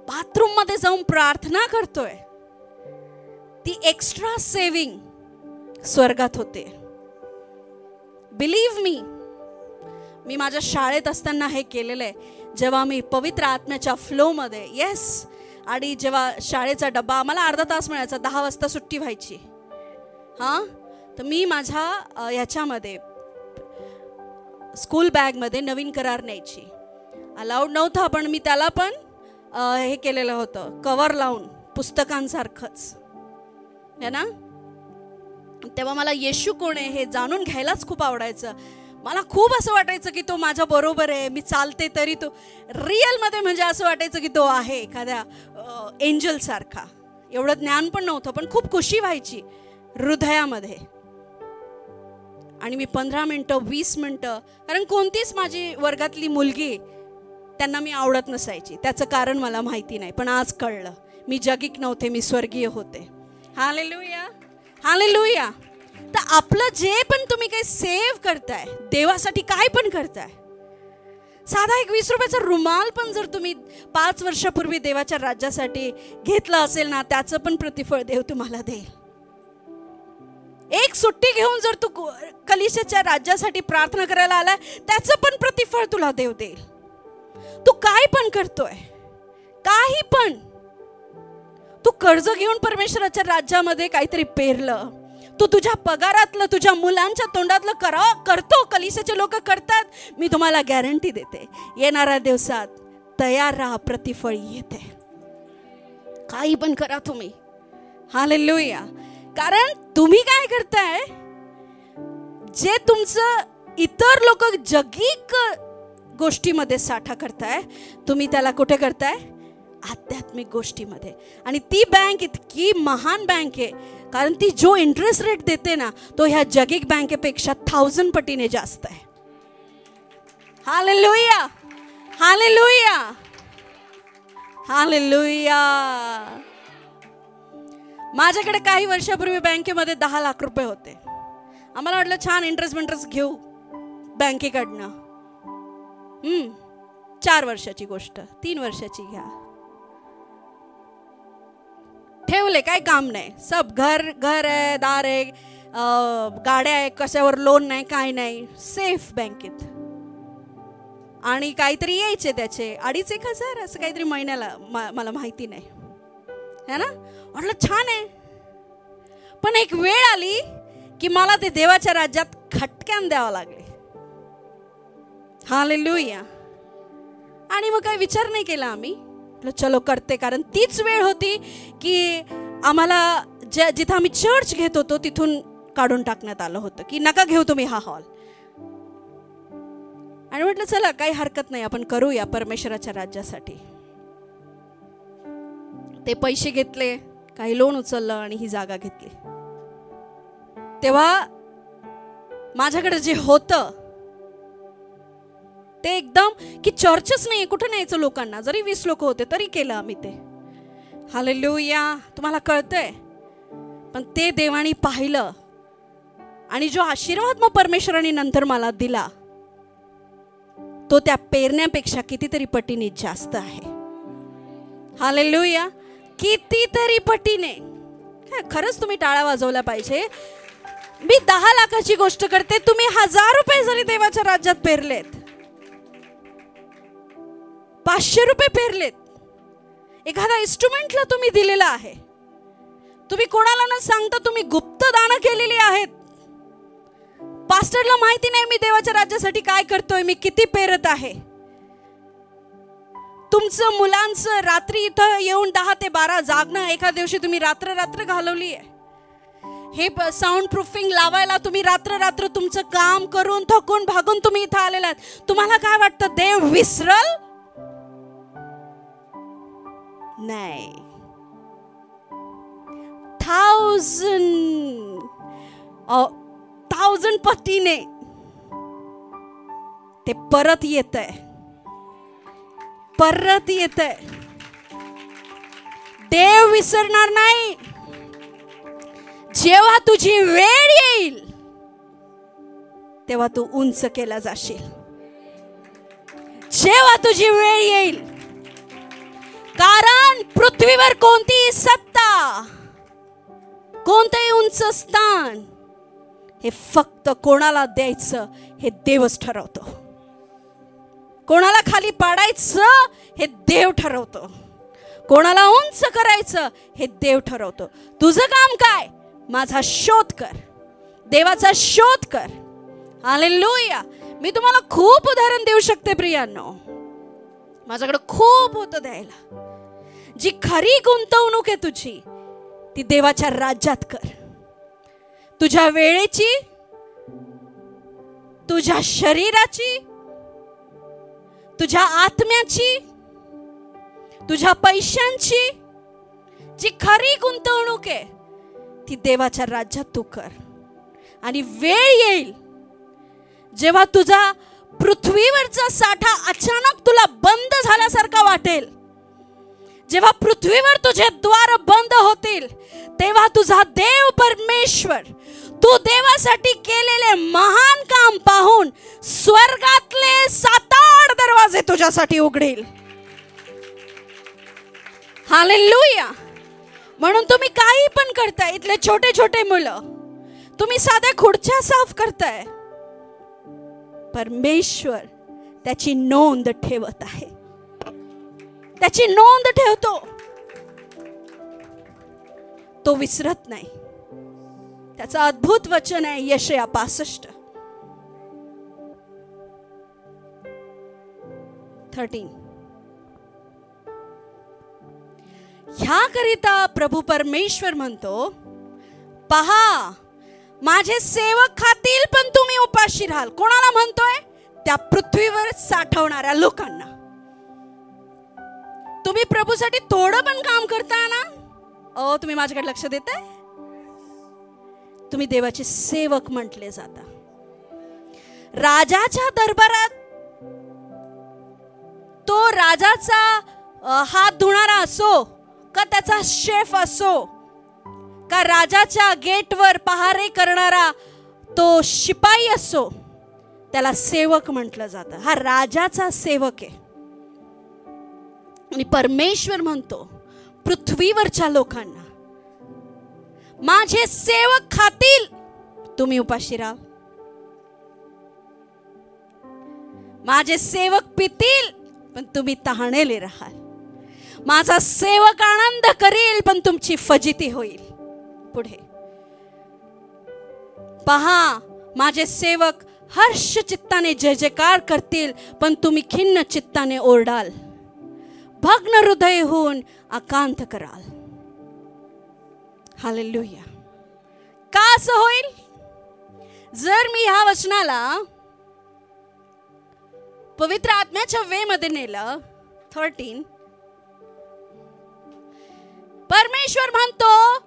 बाथरूम मध्ये जाऊन प्रार्थना करतोय, ती एक्स्ट्रा सेविंग स्वर्गात होते. बिलीव्ह मी माझ्या शाळेत असताना हे केलेलं आहे. जेव्हा मी पवित्र आत्म्याच्या फ्लो मध्ये, येस, आणि जेव्हा शाळेचा डब्बा मला अर्धा तास मिळायचा, 10 वाजता सुट्टी व्हायची, तर मी माझ्या ह्याच्यामध्ये स्कूल बॅगमध्ये नवीन करार न्यायची. अलाउड नव्हता, पण मी त्याला पण हे केलेलं होतं, कवर लावून, पुस्तकांसारखंच है ना. तेव्हा मला येशू कोण आहे हे जाणून घ्यायलाच खूप आवडायचं. मला खूप असं वाटायचं की तो माझ्या बरोबर आहे, मी चालते तरी तो रिअल मध्ये म्हणजे असं वाटायचं की तो आहे एखाद्या एंजल सारखा. एवढं ज्ञान पण नव्हतं, पण खूप खुशी व्हायची हृदयामध्ये. आणि मी 15 मिनिटं 20 मिनिटं, कारण कोणतीच माझी वर्गातली मुलगी त्यांना मी आवडत नसायची. त्याचं कारण मला माहिती नाही, पण आज कळलं मी जगिक नव्हते, मी स्वर्गीय होते. Hallelujah, hallelujah. तर आपलं जे पण तुम्ही काही सेव्ह करताय, देवासाठी काय पण करताय, साधा एक 20 रुपयाचा रुमाल पण जर तुम्ही 5 वर्षापूर्वी देवाच्या राज्यासाठी घेतलं असेल ना, त्याचं पण प्रतिफळ देव तुम्हाला देईल. एक सुट्टी घेऊन जर तू कलिसियाच्या राज्यासाठी प्रार्थना करायला आलाय, त्याचं पण प्रतिफळ तुला देव देईल. तू काय पण करतोय, काही पण, तू कर्ज घेऊन परमेश्वराच्या राज्यामध्ये काहीतरी पेरलं, तू तुझ्या पगारातलं, तुझ्या मुलांच्या तोंडातलं करतो, कलिसियाचे लोक करतात, मी तुम्हाला गॅरंटी देते येणाऱ्या दिवसात तयार राहा, प्रतिफळ येते. काही पण करा तुम्ही. हालेलुया. कारण तुम्ही काय करताय, जे तुमचं इतर लोक जगिक गोष्टीमध्ये साठा करताय, तुम्ही त्याला कुठे करताय, आध्यात्मिक गोष्टीमध्ये. आणि ती बँक इतकी महान बँक आहे, कारण ती जो इंटरेस्ट रेट देते ना, तो ह्या जगिक बँकेपेक्षा 1000 पटीने जास्त आहे. Hallelujah, hallelujah, hallelujah. माझ्याकडे काही वर्षापूर्वी बँकेमध्ये 10 लाख रुपये होते. आम्हाला वाटलं छान इंटरेस्ट घेऊ बँकेकडनं. 4 वर्षाची गोष्ट, 3 वर्षाची घ्या, ठेवले, काय काम नाही. सब घर आहे, दार आहे, गाड्या आहे, कशावर लोन नाही, काय नाही, सेफ बँकेत. आणि काहीतरी यायचे त्याचे 2,500 असं काहीतरी महिन्याला, मला माहिती नाही है ना. म्हटलं छान आहे. पण एक वेळ आली की मला ते देवाच्या राज्यात खटक्यान द्यावं लागले. हालेलुया. आणि मग काही विचार नाही केला आम्ही, चलो करते. कारण तीच वेळ होती की आम्हाला जिथं आम्ही चर्च घेत होतो तिथून काढून टाकण्यात आलं होतं की नका घेऊ तुम्ही हा हॉल. आणि म्हटलं चला काही हरकत नाही, आपण करूया परमेश्वराच्या राज्यासाठी. ते पैसे घेतले, काही लोन उचललं आणि ही जागा घेतली. तेव्हा माझ्याकडे जे होतं ते एकदम की चर्चच नाही, कुठं न्यायचं लोकांना, जरी 20 लोक होते तरी केलं आम्ही ते. हालेलुया. तुम्हाला कळतंय. पण ते देवानी पाहिलं आणि जो आशीर्वाद मग परमेश्वराने नंतर मला दिला, तो त्या पेरण्यापेक्षा कितीतरी पटीने जास्त आहे. हालेलुया. कितीतरी पटीने. खरंच तुम्ही टाळ्या वाजवल्या पाहिजे. मी 10 लाखाची गोष्ट करते, तुम्ही 1000 रुपये जरी देवाच्या राज्यात पेरलेत, 500 रुपये पेरलेत, एखादा इन्स्ट्रुमेंटला तुम्ही दिलेला आहे, तुम्ही कोणाला न सांगता तुम्ही गुप्त दान केलेली आहेत. पास्टरला माहिती नाही मी देवाच्या राज्यासाठी काय करतोय, मी किती पेरत आहे. तुमचं मुलांचं रात्री इथं येऊन 10 ते 12 जागणं, एका दिवशी तुम्ही रात्र घालवली आहे. हे साऊंड प्रूफिंग लावायला तुम्ही रात्र तुमचं काम करून थकून भागून तुम्ही इथं आलेला आहात. तुम्हाला काय वाटतं देव विसरल? नाही. 1000 पटीने ते परत येत आहे. परत येते. देव विसरणार नाही. जेव्हा तुझी वेळ येईल तेव्हा तू उंच केला जाशील. जेव्हा तुझी वेळ येईल. कारण पृथ्वीवर कोणतीही सत्ता, कोणतेही उंच स्थान हे फक्त कोणाला द्यायचं हे देवच ठरवतो. कोणाला खाली पाडायचं हे देव ठरवतो. कोणाला उंच करायचं हे देव ठरवतो. तुझं काम काय? माझा शोध कर, देवाचा शोध कर. हालेलुया. मी तुम्हाला खूप उदाहरण देऊ शकते प्रियांनो. माझ्याकडे खूप होतं द्यायला. जी खरी गुंतवणूक आहे तुझी ती देवाच्या राज्यात कर. तुझ्या वेळेची, तुझ्या शरीराची, तुझ्या आत्म्याची, तुझ्या पैशांची जी खरी गुंतवणूक आहे ती देवाच्या राज्यात तू कर. आणि वेळ येईल जेव्हा तुझा पृथ्वीवरचा साठा अचानक तुला बंद झाल्यासारखा वाटेल. जेव्हा पृथ्वीवर तुझे द्वार बंद होतील तेव्हा तुझा देव परमेश्वर तू देवासाठी केलेले महान काम पाहून स्वर्गातले 7-8 दरवाजे तुझ्यासाठी उघडेल. हालेलुया. म्हणून तुम्ही काही पण करताय. इथले छोटे छोटे मुलं, तुम्ही साध्या खुर्च्या साफ करताय, परमेश्वर त्याची नोंद ठेवत आहे. त्याची नोंद ठेवतो. तो विसरत नाही. त्याचं अद्भुत वचन आहे यशया 65:13. ह्याकरिता प्रभू परमेश्वर म्हणतो, पहा माझे सेवक खातील पण तुम्ही उपाशी राहाल. कोणाला म्हणतोय? त्या पृथ्वीवर साठवणाऱ्या लोकांना. तुम्ही प्रभूसाठी थोडं पण काम करताय ना? तुम्ही माझ्याकडे लक्ष देताय? तुम्ही देवाचे सेवक म्हटले जाता. राजाच्या दरबारात तो राजाचा हात धुणारा असो का त्याचा शेफ असो का राजाच्या गेटवर पहारे करणारा तो शिपाई असो, त्याला सेवक म्हटलं जातं. हा राजाचा सेवक आहे. आणि परमेश्वर म्हणतो पृथ्वीवरच्या लोकांना, माझे सेवक खातील तुम्ही उपाशी राहा. माझे सेवक पितील पण तुम्ही तहानेले राहाल. माझा सेवक आनंद करील पण तुमची फजिती होईल. पुढे पहा माझे सेवक हर्ष चित्ताने जय जयकार करतील पण तुम्ही खिन्न चित्ताने ओरडाल. भग्न हृदय होऊन आकांत कराल. हालेलुया. का असं होईल? जर मी ह्या वचनाला पवित्र आत्म्याच्या वे मध्ये नेलं, 13 परमेश्वर म्हणतो,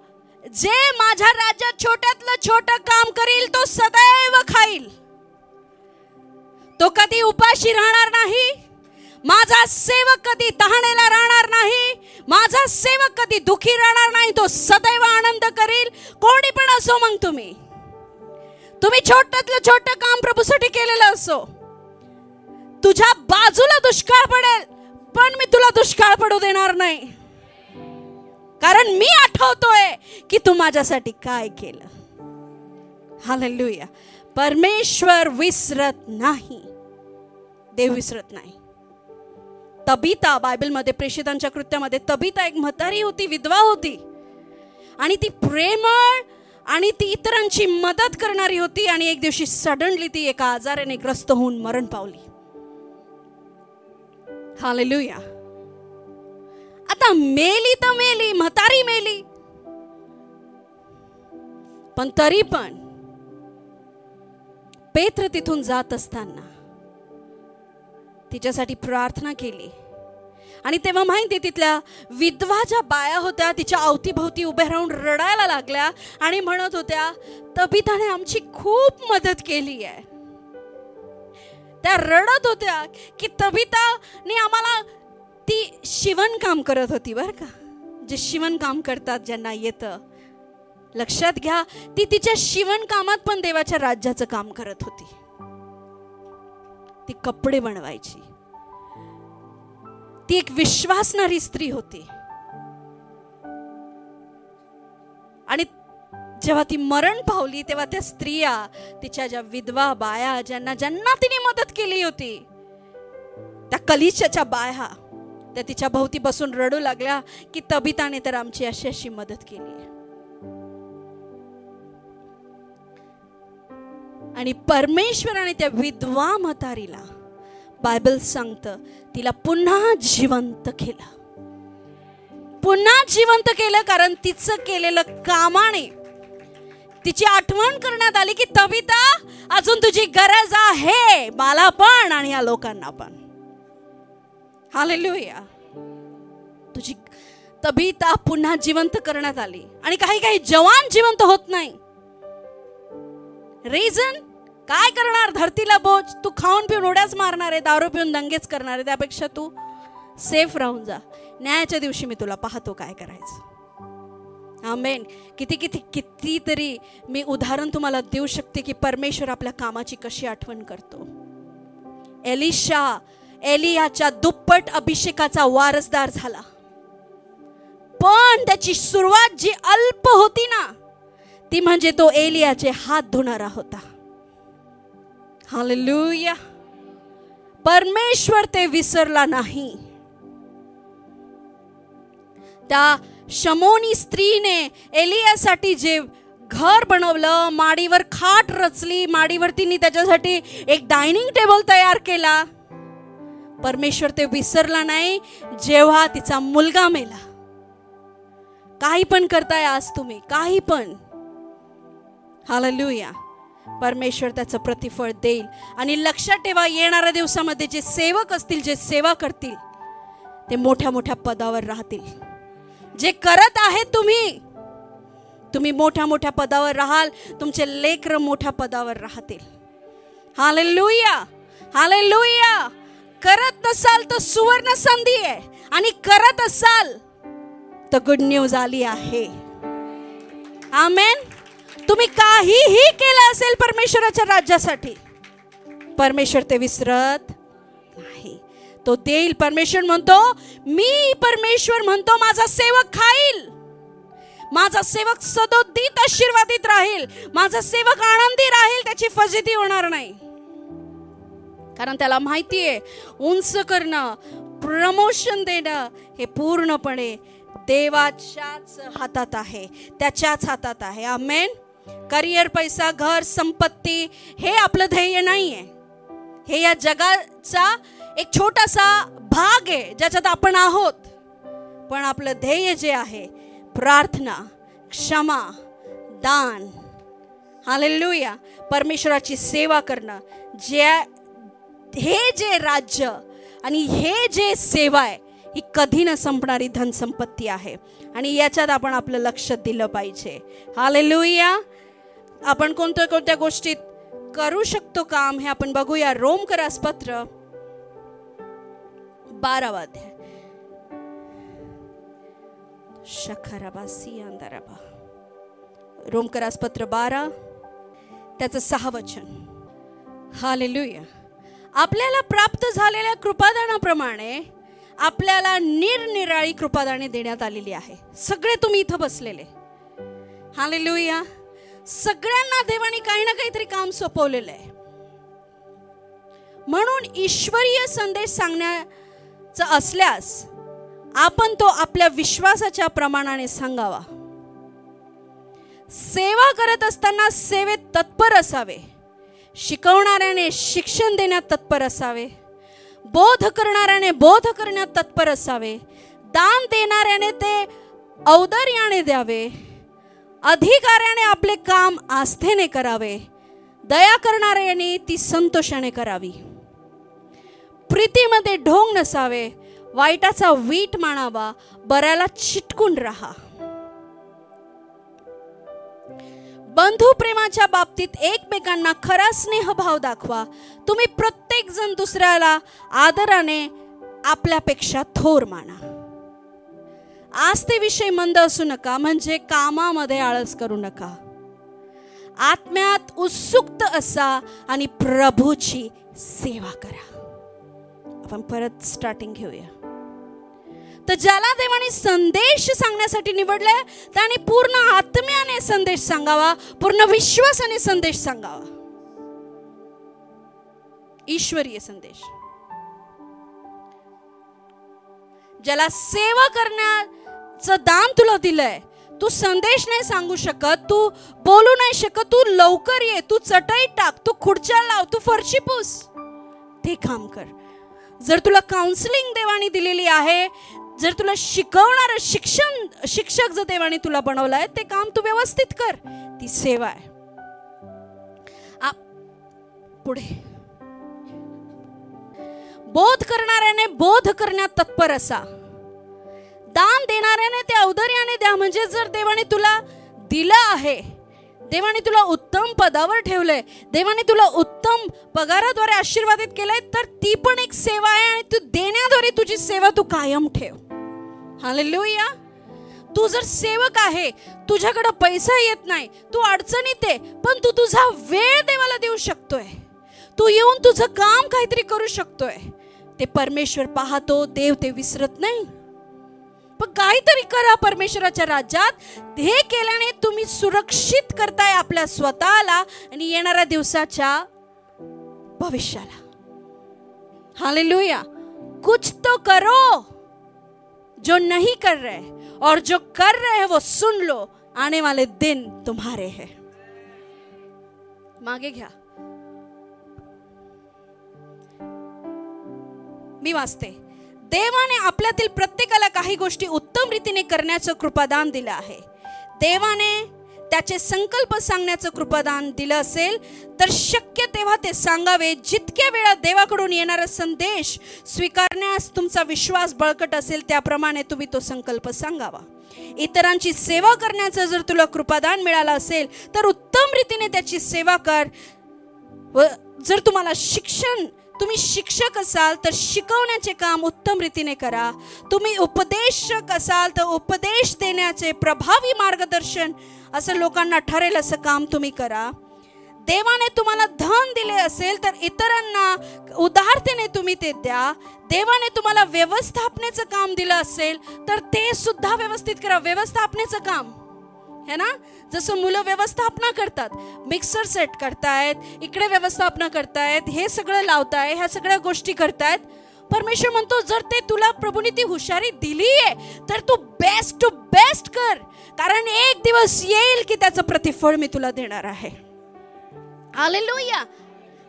जे माझ्या राज्यात छोट्यातलं छोटं काम करील तो सदैव खाईल. तो कधी उपाशी राहणार नाही. माझा सेवक कधी तहानेला राहणार नाही. माझा सेवक कधी दुखी राहणार नाही. तो सदैव आनंद करील. कोणी पण असो, मग तुम्ही छोट्यातलं छोटं काम प्रभूसाठी केलेलं असो. तुझ्या बाजूला दुष्काळ पडेल पण मी तुला दुष्काळ पडू देणार नाही. कारण मी आठवतोय की तू माझ्यासाठी काय केलं. हालेलुया. परमेश्वर विसरत नाही. देव विसरत नाही. तबिता, बायबलमध्ये प्रेषितांच्या कृत्यामध्ये तबिता एक म्हातारी होती, विधवा होती. आणि ती प्रेमळ आणि ती इतरांची मदत करणारी होती. आणि एक दिवशी सडनली ती एका आजाराने ग्रस्त होऊन मरण पावली. हालेलुया. आता मेली तर मेली, म्हातारी मेली, पण तरी पण पेत्र तिथून जात असताना तिच्यासाठी प्रार्थना केली. आणि तेव्हा माहिती, तिथल्या विधवा ज्या बाया होत्या तिच्या अवतीभोवती उभ्या राहून रडायला लागल्या आणि म्हणत होत्या, तबिताने आमची खूप मदत केली आहे. त्या रडत होत्या की तबिताने आम्हाला ती शिवणकाम करत होती बरं का. जे शिवणकाम करतात ज्यांना येतं, लक्षात घ्या, ती तिच्या शिवणकामात पण देवाच्या राज्याचं काम करत होती. ती कपडे बनवायची. ती एक विश्वासणारी स्त्री होती. आणि जेव्हा ती मरण पावली तेव्हा त्या स्त्रिया, तिच्या ज्या विधवा बाया, ज्यांना तिने मदत केली होती, त्या कलिशाच्या बाया, त्या तिच्या भोवती बसून रडू लागल्या की तबिताने तर आमची अशी अशी मदत केली. आणि परमेश्वराने त्या विधवा म्हातारीला, बायबल सांगतं, तिला पुन्हा जिवंत केलं. पुन्हा जिवंत केलं कारण तिचं केलेलं कामाने तिची आठवण करण्यात आली की तबिता, अजून तुझी गरज आहे, मला पण आणि या लोकांना पण. हालेलुया. तुझी तबिता पुन्हा जिवंत करण्यात आली. आणि काही काही जवान जिवंत होत नाही. रिझन काय करणार? धरतीला बोझ. तू खाऊन पिऊन उड्याच मारणार आहे, दारू पिऊन दंगेच करणार आहे. त्यापेक्षा तू सेफ राहून जा. न्यायाच्या दिवशी मी तुला पाहतो काय करायचं. आमेन. कितीतरी मी उदाहरण तुम्हाला देऊ शकते की परमेश्वर आपल्या कामाची कशी आठवण करतो. एलियाच्या दुप्पट अभिषेकाचा वारसदार झाला, पण त्याची सुरुवात जी अल्प होती ना, ती म्हणजे तो एलियाचे हात धुणारा होता. हालेलुया. परमेश्वर ते विसरला नाही. त्या शमोनी स्त्रीने एलियासाठी जे घर बनवलं, माडीवर खाट रचली, माडीवर तिने त्याच्यासाठी एक डायनिंग टेबल तयार केला, परमेश्वर ते विसरला नाही. जेव्हा तिचा मुलगा मेला, काही पण करताय आज तुम्ही, काही पण, हालेलुया, परमेश्वर त्याचं प्रतिफळ देईल. आणि लक्षात ठेवा, येणाऱ्या दिवसामध्ये जे सेवक असतील, जे सेवा करतील, ते मोठ्या मोठ्या पदावर राहतील. जे करत आहेत तुम्ही मोठ्या मोठ्या पदावर राहाल. तुमचे लेकरं मोठ्या पदावर राहतील. Hallelujah, hallelujah. करत नसाल तर सुवर्ण संधी आहे, आणि करत असाल तर गुड न्यूज आली आहे. आमेन. तुम्ही काहीही केलं असेल परमेश्वराच्या राज्यासाठी, परमेश्वर ते विसरत नाही. तो देईल. परमेश्वर म्हणतो, मी परमेश्वर म्हणतो, माझा सेवक खाईल, माझा सेवक सदोदित आशीर्वादित राहील, माझा सेवक आनंदी राहील, त्याची फजिती होणार नाही. कारण त्याला माहिती आहे, उंच करणं, प्रमोशन देणं हे पूर्णपणे देवाच्याच हातात आहे, त्याच्याच हातात आहे. आमेन. करिअर, पैसा, घर, संपत्ती हे आपलं ध्येय नाही आहे. हे या जगाचा एक छोटासा भाग आहे ज्याच्यात आपण आहोत. पण आपलं ध्येय जे आहे, प्रार्थना, क्षमा, दान, हालेलुया, परमेश्वराची सेवा करणं, हे जे राज्य आणि हे जे सेवा आहे, ही कधी न संपणारी धनसंपत्ती आहे. आणि याच्यात आपण आपलं लक्ष दिलं पाहिजे. हालेलुया. आपण कोणत्या गोष्टीत करू शकतो काम, हे आपण बघूया. रोमकरास पत्र 12 अध्याय. रोमकरास पत्र 12 त्याचं 6 वचन. हालेलुया. आपल्याला प्राप्त झालेल्या कृपादानाप्रमाणे आपल्याला निरनिराळी कृपादाने देण्यात आलेली आहे. सगळे तुम्ही इथं बसलेले, हालेलुया, सगळ्यांना देवाने काही ना काहीतरी काम सोपवलेलं आहे. म्हणून ईश्वरीय संदेश सांगण्याचा असल्यास आपण तो आपल्या विश्वासाच्या प्रमाणाने सांगावा. सेवा करत असताना सेवेत तत्पर असावे, शिकवणाऱ्याने शिक्षण देण्यात तत्पर असावे, बोध करणाऱ्याने बोध करण्यात तत्पर असावे, दान देणाऱ्याने ते औदार्याने द्यावे, अधिकाऱ्याने आपले काम आस्थेने करावे, दया करणाऱ्याने ती संतोषाने करावी, प्रीतीमध्ये ढोंग नसावे, वाईटाचा वीट मानावा, बऱ्याला चिटकून राहा. बंधू प्रेमाच्या बाबतीत एकमेकांना खरा स्नेहभाव दाखवा. तुम्ही प्रत्येक जण दुसऱ्याला आदराने आपल्यापेक्षा थोर माना. आज ते विषय मंद असू नका, म्हणजे कामामध्ये आळस करू नका. आत्म्यात उत्सुक असा आणि प्रभूची सेवा करा. आपण परत स्टार्टिंग घेऊया. तर ज्याला देवाने संदेश सांगण्यासाठी निवडलाय त्याने पूर्ण आत्म्याने संदेश सांगावा, पूर्ण विश्वासाने संदेश सांगावा, ईश्वरीय संदेश. ज्याला सेवा करण्याचं दान तुला दिलंय, तू संदेश नाही सांगू शकत, तू बोलू नाही शकत, तू लवकर ये, तू चटई टाक, तू खुर्च्या लाव, तू फरशी पुस, ते काम कर. जर तुला काउन्सिलिंग देवाने दिलेली आहे, जर तुला शिकवणार शिक्षक जर देवाने तुला बनवलाय, ते काम तू व्यवस्थित कर. ती सेवा आहे. पुढे बोध करणाऱ्याने बोध करण्यात तत्पर असा. दान देणाऱ्याने ते औदार्याने द्या. म्हणजे जर देवाने तुला दिलं आहे, देवाने तुला उत्तम पदावर ठेवलंय, देवाने तुला उत्तम पगाराद्वारे आशीर्वादित केलंय, तर ती पण एक सेवा आहे आणि तू देण्याद्वारे तुझी सेवा तू कायम ठेव. हालेलुया. तू जर सेवक आहे, तुझ्याकडे पैसा येत नाही, तू अडचणीत आहे, पण तू तुझा वेळ देवाला देऊ शकतोय, तू येऊन तुझं काम काहीतरी करू शकतोय, ते परमेश्वर पाहतो. देव ते विसरत नाही. पण काहीतरी करा परमेश्वराच्या राज्यात. हे केल्याने तुम्ही सुरक्षित करताय आपल्या स्वतःला आणि येणाऱ्या दिवसाच्या भविष्याला. हालेलुया. कुछ तो करो जो नहीं कर रहे, और जो कर रहे हैं वो सुन लो, आने वाले दिन तुम्हारे हैं. मागे घ्या, मी वाचते. देवाने आपल्यातील प्रत्येकाला काही गोष्टी उत्तम रीतीने करण्याचं कृपादान दिलं आहे. देवाने त्याचे संकल्प सांगण्याचं कृपादान दिलं असेल तर शक्य तेव्हा ते सांगावे. जितक्या वेळा देवाकडून येणारा संदेश स्वीकारण्यास तुमचा विश्वास बळकट असेल, त्याप्रमाणे तुम्ही तो संकल्प सांगावा. इतरांची सेवा करण्याचं जर तुला कृपादान मिळालं असेल तर उत्तम रीतीने त्याची सेवा कर. व जर तुम्ही शिक्षक असाल तर शिकवण्याचे काम उत्तम रीतीने करा. तुम्ही उपदेशक असाल तर उपदेश देण्याचे प्रभावी मार्गदर्शन असं लोकांना ठरेल असं काम तुम्ही करा. देवाने तुम्हाला धन दिले असेल तर इतरांना उदारतेने तुम्ही ते द्या. देवाने तुम्हाला व्यवस्थापनेचं काम दिलं असेल तर ते सुद्धा व्यवस्थित करा. व्यवस्थापनेचं काम है ना, जसं मुलं व्यवस्थापना करतात, मिक्सर सेट करतायत, इकडे व्यवस्थापना करतायत, हे सगळं लावताय, ह्या सगळ्या गोष्टी करतायत. परमेश्वर म्हणतो जर ते तुला प्रभूने ती हुशारी दिली आहे तर तू बेस्ट टू बेस्ट कर, कारण एक दिवस येईल की त्याचं प्रतिफळ मी तुला देणार आहे. Hallelujah,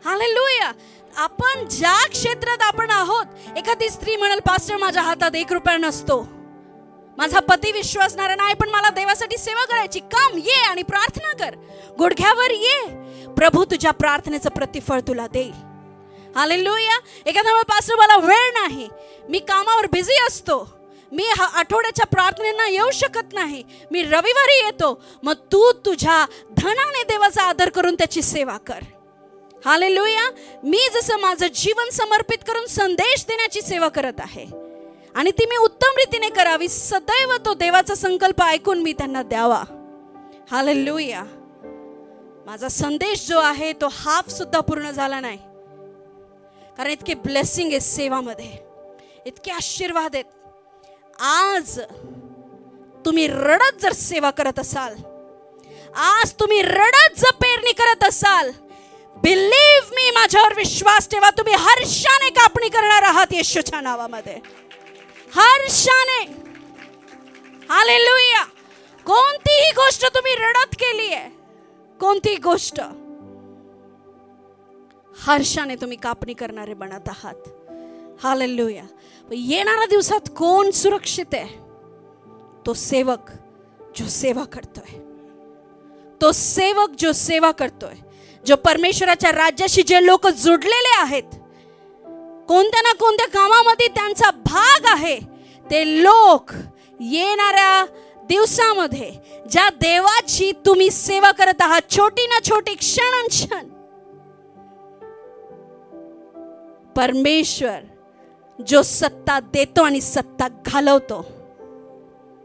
hallelujah. आपण ज्या क्षेत्रात आपण आहोत, एखादी स्त्री म्हणाल पास्टर माझ्या हातात 1 रुपया नसतो, माझा पती विश्वासणारा नाही, पण मला देवासाठी सेवा करायची, काम ये आणि प्रार्थना कर, गुडघ्यावर ये, प्रभू तुझ्या प्रार्थनेचं प्रतिफळ तुला देईल. हालेलुया. एखादा म्हणतो पास्टर मला वेळ नाही, मी कामावर बिझी असतो, मी आठवड्याच्या प्रार्थनेला येऊ शकत नाही, मी रविवारी येतो. मग तू तुझ्या धनाने देवाचा आदर करून त्याची सेवा कर. हालेलुया. मी जसं माझं जीवन समर्पित करून संदेश देण्याची सेवा करत आहे आणि ती मी उत्तम रीतीने करावी, सदैव तो देवाचा संकल्प ऐकून मी त्यांना द्यावा. हालेलुया. माझा संदेश जो आहे तो हाफ सुद्धा पूर्ण झाला नाही, कारण इतके ब्लेसिंग आहे सेवामध्ये, इतके आशीर्वाद आहेत. आज तुम्ही रडत जर सेवा करत असाल, आज तुम्ही रडत जर पेरणी करत असाल, बिलीव्ह मी, माझ्यावर विश्वास ठेवा, तुम्ही हर्षाने कापणी करणार आहात येशूच्या नावामध्ये, हर्षाने. हालेलुया. कोणतीही गोष्ट तुम्ही रडत केली आहे, कोणतीही गोष्ट हर्षाने तुम्ही कापणी करणारे बनत आहात. हालेलुया. येणाऱ्या दिवसात कोण सुरक्षित आहे? तो सेवक जो सेवा करतोय, तो सेवक जो सेवा करतोय, जो परमेश्वराच्या राज्याशी जे लोक जोडलेले आहेत, कोणत्या ना कोणत्या कामामध्ये त्यांचा भाग आहे, ते लोक येणाऱ्या दिवसामध्ये ज्या देवाची तुम्ही सेवा करत आहात, छोटी ना छोटी, क्षण परमेश्वर जो सत्ता देतो आणि सत्ता घालवतो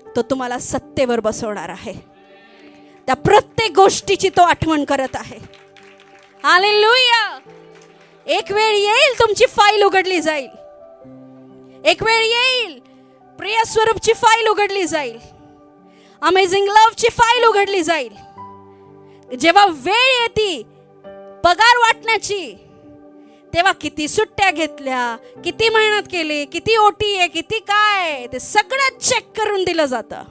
तो तुम्हाला सत्तेवर बसवणार आहे. त्या प्रत्येक गोष्टीची तो आठवण करत आहे. हालेलुया. एक वेळ येईल तुमची फाईल उघडली जाईल. एक वेळ येईल प्रिय स्वरूपची फाईल उघडली जाईल. अमेझिंग लव्हची फाईल उघडली जाईल. जेव्हा वेळ येते पगार वाटण्याची, तेव्हा किती सुट्ट्या घेतल्या, किती मेहनत केली, किती ओटी आहे, किती काय, ते सगळं चेक करून दिलं जातं.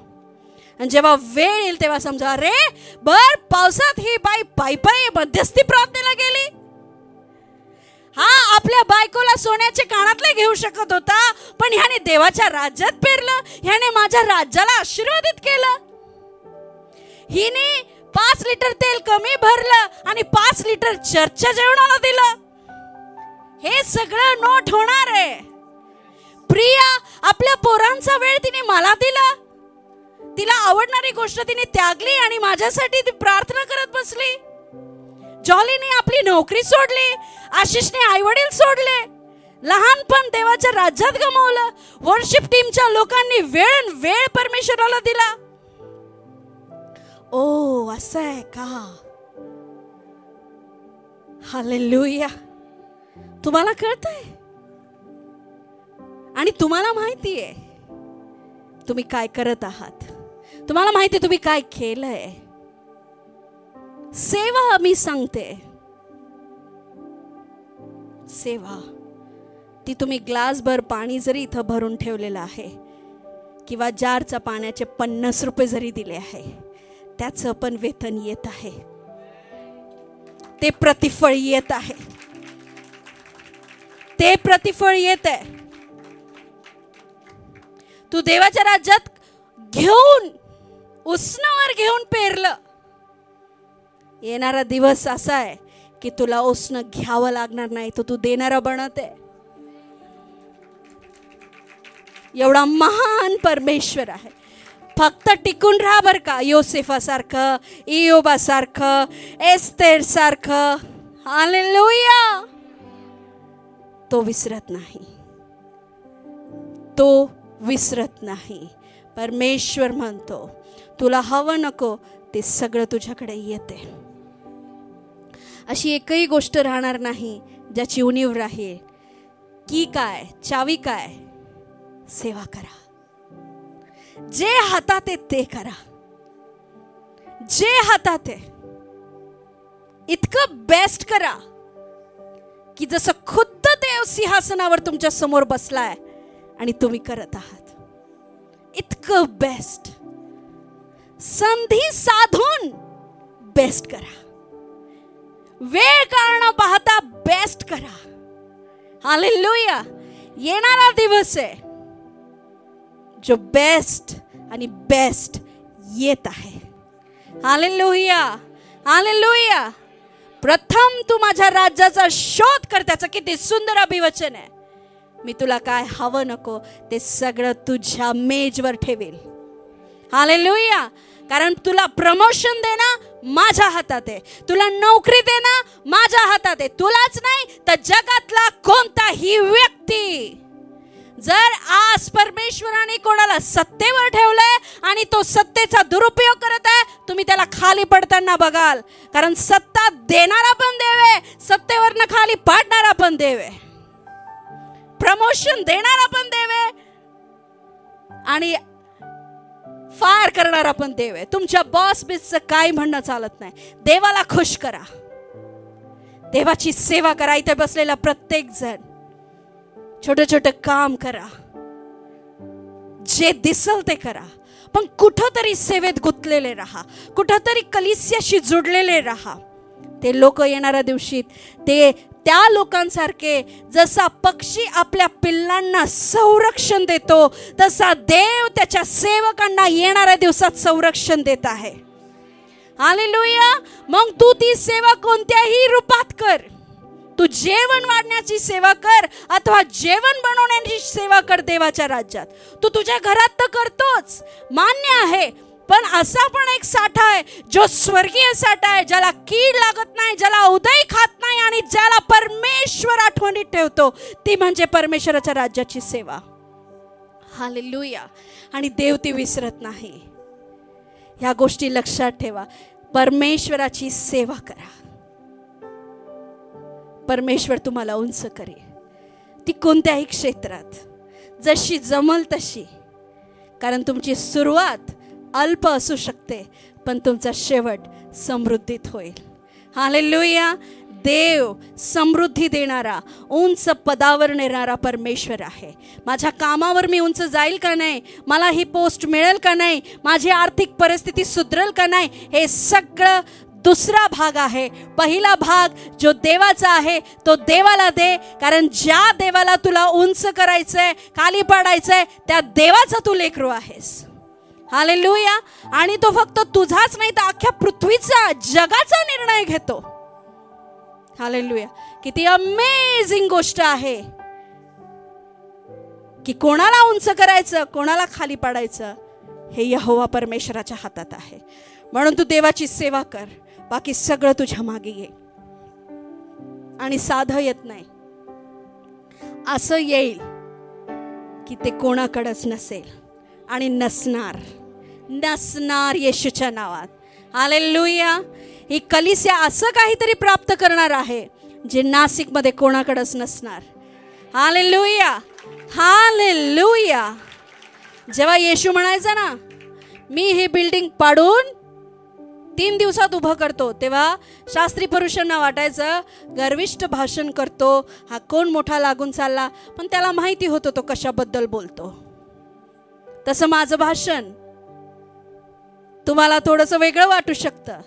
आणि जेव्हा वेळ येईल तेव्हा समजा, अरे बर पावसात ही बाई पायी मध्यस्थी प्रार्थनेला गेली. हा आपल्या बायकोला सोन्याचे कानातले घेऊ शकत होता, पण ह्याने देवाच्या राज्यात पेरलं, ह्याने माझ्या राज्याला आशीर्वादित केलं. हिने 5 लिटर तेल कमी भरलं आणि 5 लिटर चर्चच्या जेवणाला दिलं. हे सगळं नोट होणार आहे. प्रिया आपल्या पोरांचा वेळ तिने मला दिला. तिला आवडणारी गोष्ट तिने त्यागली आणि माझ्यासाठी ती प्रार्थना करत बसली. जॉलीने आपली नोकरी सोडली. आशिषने आई वडील सोडले. लहानपण देवाच्या राज्यात गमावलं. वर्शिप टीमच्या लोकांनी वेळ परमेश्वराला दिला. ओ असं आहे का? हालेलुया. तुम्हाला कळतंय आणि तुम्हाला माहिती आहे तुम्ही काय करत आहात. तुम्हाला माहिती आहे तुम्ही काय केलंय. सेवा मी सांगते, सेवा ती तुम्ही ग्लासभर पाणी जरी इथं भरून ठेवलेलं आहे किंवा जारच्या पाण्याचे 50 रुपये जरी दिले आहे, त्याचं पण वेतन येत आहे. ते प्रतिफळ येत आहे. ते प्रतिफळ येत आहे. तू देवाच्या राज्यात घेऊन उसनावर घेऊन पेरलं. येणारा दिवस असा आहे की तुला उसनं घ्यावं लागणार नाही, तो तू देणारा बनत आहे. एवढा महान परमेश्वर आहे. फक्त टिकून राहा बर का. योसेफासारखं, इयोबासारखं, एस्तेर सारखं. हालेलुया. तो विसरत नाही. तो विसरत नाही. परमेश्वर म्हणतो तुला हवं नको ते सगळं तुझ्याकडे येते. अशी एकही गोष्ट राहणार नाही ज्याची उणीव राहील. की काय, चावी काय? सेवा करा. जे हातात आहे ते करा. जे हातात आहे इतकं बेस्ट करा की जसं खुद्द देव सिंहासनावर तुमच्या समोर बसलाय आणि तुम्ही करत आहात. इतकं बेस्ट. संधी साधून बेस्ट करा. वेळ काढणं पाहता बेस्ट करा. हालेलुया. येणारा दिवस आहे जो बेस्ट आणि बेस्ट येत आहे. हालेलुया. हालेलुया. प्रथम तू माझ्या राज्याचा शोध कर. त्याचं किती सुंदर अभिवचन आहे. मी तुला काय हवं नको ते सगळं तुझ्या मेजवर ठेवेल. हालेलुया. कारण तुला प्रमोशन देणं माझ्या हातात आहे. तुला नोकरी देणं माझ्या हातात आहे. तुलाच नाही तर जगातला कोणताही व्यक्ती जर आज परमेश्वराने कोणाला सत्तेवर ठेवलंय आणि तो सत्तेचा दुरुपयोग करत आहे, तुम्ही त्याला खाली पडताना बघाल. कारण सत्ता देणारा पण देव आहे, सत्तेवरनं खाली पाडणारा पण देव आहे, प्रमोशन देणारा पण देव आहे आणि फायर करणारा पण देव आहे. तुमच्या बॉस बिसचं काय म्हणणं चालत नाही. देवाला खुश करा. देवाची सेवा करा. इथे बसलेला प्रत्येक जण छोटे छोटे काम करा. जे दिसल ते करा. पण कुठंतरी सेवेत गुंतलेले राहा. कुठंतरी कलिसियाशी जुडलेले राहा. ते लोक येणाऱ्या दिवशी ते त्या लोकांसारखे, जसा पक्षी आपल्या पिल्लांना संरक्षण देतो तसा देव त्याच्या सेवकांना येणाऱ्या दिवसात संरक्षण देत आहे. हालेलुया. मग तू ती सेवा कोणत्याही रूपात कर. तू जेवण वाढण्याची सेवा कर अथवा जेवण बनवण्याची सेवा कर देवाच्या राज्यात. तू तुझ्या घरात तर करतोच, मान्य आहे. पण असा पण एक साठा आहे जो स्वर्गीय साठा आहे, ज्याला कीड लागत नाही, ज्याला उदय खात नाही आणि ज्याला परमेश्वर आठवणीत ठेवतो, ती म्हणजे परमेश्वराच्या राज्याची सेवा. हालेलुया. आणि देव ती विसरत नाही. ह्या गोष्टी लक्षात ठेवा. परमेश्वराची सेवा करा, परमेश्वर तुम्हाला उंच करेल. ती कोणत्याही क्षेत्रात जशी जमल तशी. कारण तुमची सुरुवात अल्प असू शकते, पण तुमचा शेवट समृद्धीत होईल. हालेलुया. देव समृद्धी देणारा, उंच पदावर नेणारा परमेश्वर आहे. माझ्या कामावर मी उंच जाईल का नाही, मला ही पोस्ट मिळेल का नाही, माझी आर्थिक परिस्थिती सुधरेल का नाही, हे सगळं दुसरा भाग आहे. पहिला भाग जो देवाचा आहे तो देवाला दे. कारण ज्या देवाला तुला उंच करायचंय, खाली पाडायचंय, त्या देवाचा तू लेकरू आहेस. हालेलुया. आणि तो फक्त तुझाच नाही तर अख्ख्या पृथ्वीचा, जगाचा निर्णय घेतो. हालेलुया. किती अमेझिंग गोष्ट आहे की कोणाला उंच करायचं, कोणाला खाली पाडायचं, हे यहोवा परमेश्वराच्या हातात आहे. म्हणून तू देवाची सेवा कर, बाकी सगळं तुझ्या मागे ये. आणि साधं येत नाही, असं येईल की ते कोणाकडेच नसेल आणि नसणार येशूच्या नावात. हालेलुया. ही कलीसिया असं काहीतरी प्राप्त करणार आहे जे नाशिकमध्ये कोणाकडेच नसणार. हालेलुया. हालेलुया. जेव्हा येशू म्हणायचा ना, मी ही बिल्डिंग पाडून 3 दिवसात उभं करतो, तेव्हा शास्त्री पुरुषांना वाटायचं गर्विष्ठ भाषण करतो, हा कोण मोठा लागून चालला. पण त्याला माहिती होतं तो कशाबद्दल बोलतो. तसं माझं भाषण तुम्हाला थोडंसं वेगळं वाटू शकतं,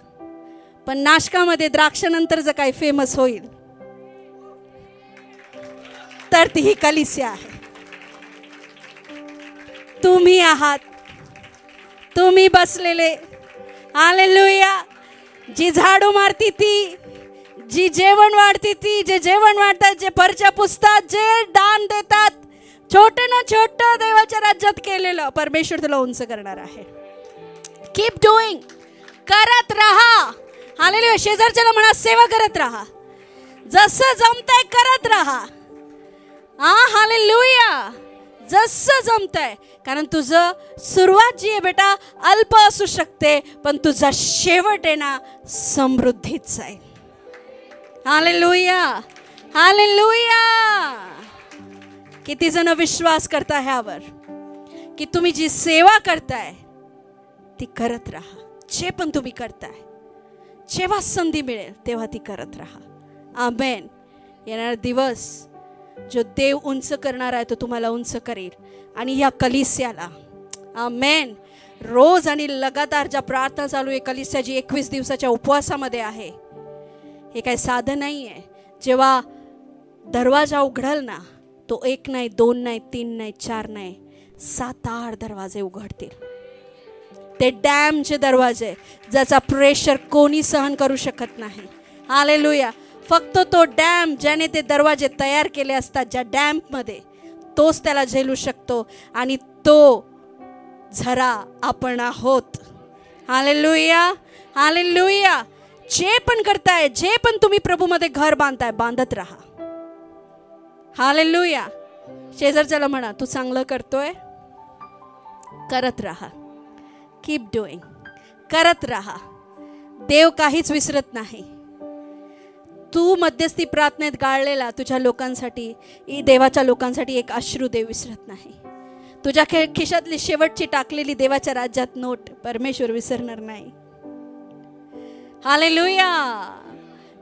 पण नाशकामध्ये द्राक्षानंतर जर काही फेमस होईल तर ती ही कलीसिया आहे. तुम्ही आहात, तुम्ही बसलेले. हालेलुया. जी झाडू मारती ती, जी जेवण वाढती ती, जे जेवण वाढतात, जे पर्च्या पुसतात, जे दान देतात, छोटे ना छोटं देवाच्या राज्यात केलेलं परमेश्वर तुला उंच करणार आहे. Keep doing. करत राहा. हालेलुया. शेजारच्याला म्हणा सेवा करत राहा, जसं जमतंय करत राहा. हालेलुया. जसं जमतंय. कारण तुझं सुरुवात जी आहे बेटा अल्प असू शकते, पण तुझा शेवट आहे ना समृद्धीत जाईल. हालेलुया. हालेलुया. किती जण विश्वास करता ह्यावर की तुम्ही जी सेवा करताय ती करत राहा. जे पण तुम्ही करताय, जेव्हा संधी मिळेल तेव्हा ती करत राहा. आमेन. येणारा दिवस जो देव उंच करणार आहे तो तुम्हाला उंच करेल. आणि या कलीसियाला आमेन रोज आणि लगातार ज्या प्रार्थना चालू आहे, कलीसिया जी 21 दिवसाच्या उपवासामध्ये आहे, हे काही साधं नाही आहे. जेव्हा दरवाजा उघडल ना, तो 1 नाही, 2 नाही, 3 नाही, 4 नाही, 7-8 दरवाजे उघडतील. ते डॅमचे दरवाजे ज्याचा प्रेशर कोणी सहन करू शकत नाही. हालेलुया. फक्त तो डॅम ज्याने ते दरवाजे तयार केले असतात, ज्या डॅममध्ये, तोच त्याला झेलू शकतो. आणि तो झरा आपण आहोत. हालेलुया. हालेलुया. जे पण करताय, जे पण तुम्ही प्रभूमध्ये घर बांधताय, बांधत राहा. हालेलुया. शेजारच्याला म्हणा तू चांगलं करतोय, करत राहा. Keep doing. करत राहा. देव काहीच विसरत नाही. तू मध्यस्थी प्रार्थनेत गाळलेला तुझ्या लोकांसाठी, देवाच्या लोकांसाठी एक अश्रू देव विसरत नाही. तुझ्या खिशातली शेवटची टाकलेली देवाच्या राज्यात नोट परमेश्वर विसरणार नाही. हालेलुया.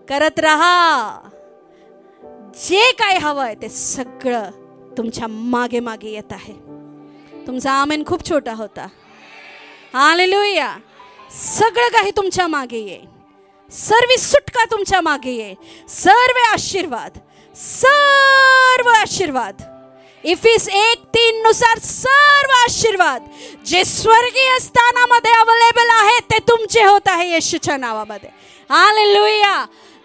करत राहा. जे काय हवंय ते सगळं तुमच्या मागे मागे येत आहे. तुमचा आमेन खूप छोटा होता. हालेलुया. सगळं काही तुमच्या मागे येईल. सर्व सुटका तुमच्या मागे येईल. सर्व आशीर्वाद, सर्व आशीर्वाद, इफिस 1:3 नुसार सर्व आशीर्वाद जे स्वर्गीय स्थानामध्ये अवेलेबल आहेत ते तुमचे होत आहे येशूच्या नावामध्ये. हालेलुया.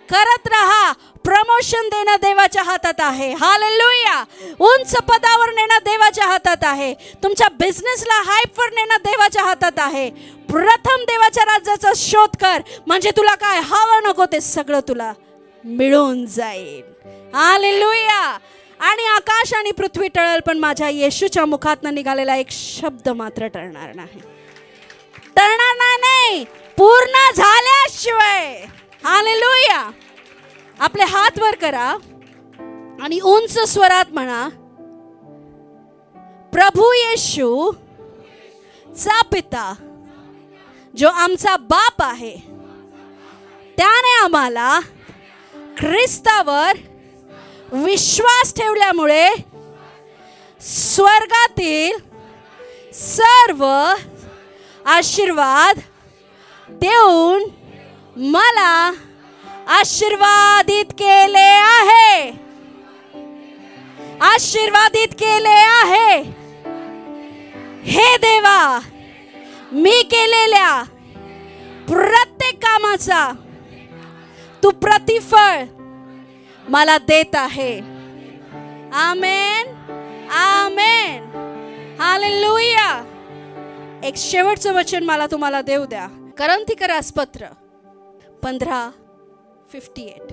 करत राहा. प्रमोशन देणं देवाच्या हातात आहे. हालेलुया. उंच पदावर नेणं देवाच्या हातात आहे. तुमच्या बिझनेसला हाईपवर नेणं देवाच्या हातात आहे. प्रथम देवाच्या राज्याचा शोध कर, म्हणजे तुला काय हवं नको ते सगळं तुला मिळून जाईल. हालेलुया. आणि आकाश आणि पृथ्वी टळल, पण माझ्या येशूच्या मुखातनं निघालेला एक शब्द मात्र टळणार नाही. टळणार नाही, पूर्ण झाल्याशिवाय. हालेलुया. आपले हात वर करा आणि उंच स्वरात म्हणा, प्रभू येशू चा पिता जो आमचा बाप आहे, त्याने आम्हाला ख्रिस्तावर विश्वास ठेवल्यामुळे स्वर्गातील सर्व आशीर्वाद देऊन मला आशीर्वादित केले आहे. आशीर्वादित केले आहे. हे देवा, मी केलेल्या प्रत्येक कामाचा तू प्रतिफळ मला देत आहे. आमेन, आमेन, हालेलुया. एक शेवटचं वचन मला तुम्हाला देऊ द्या. कोरिन्थीकरासपत्र 15:58.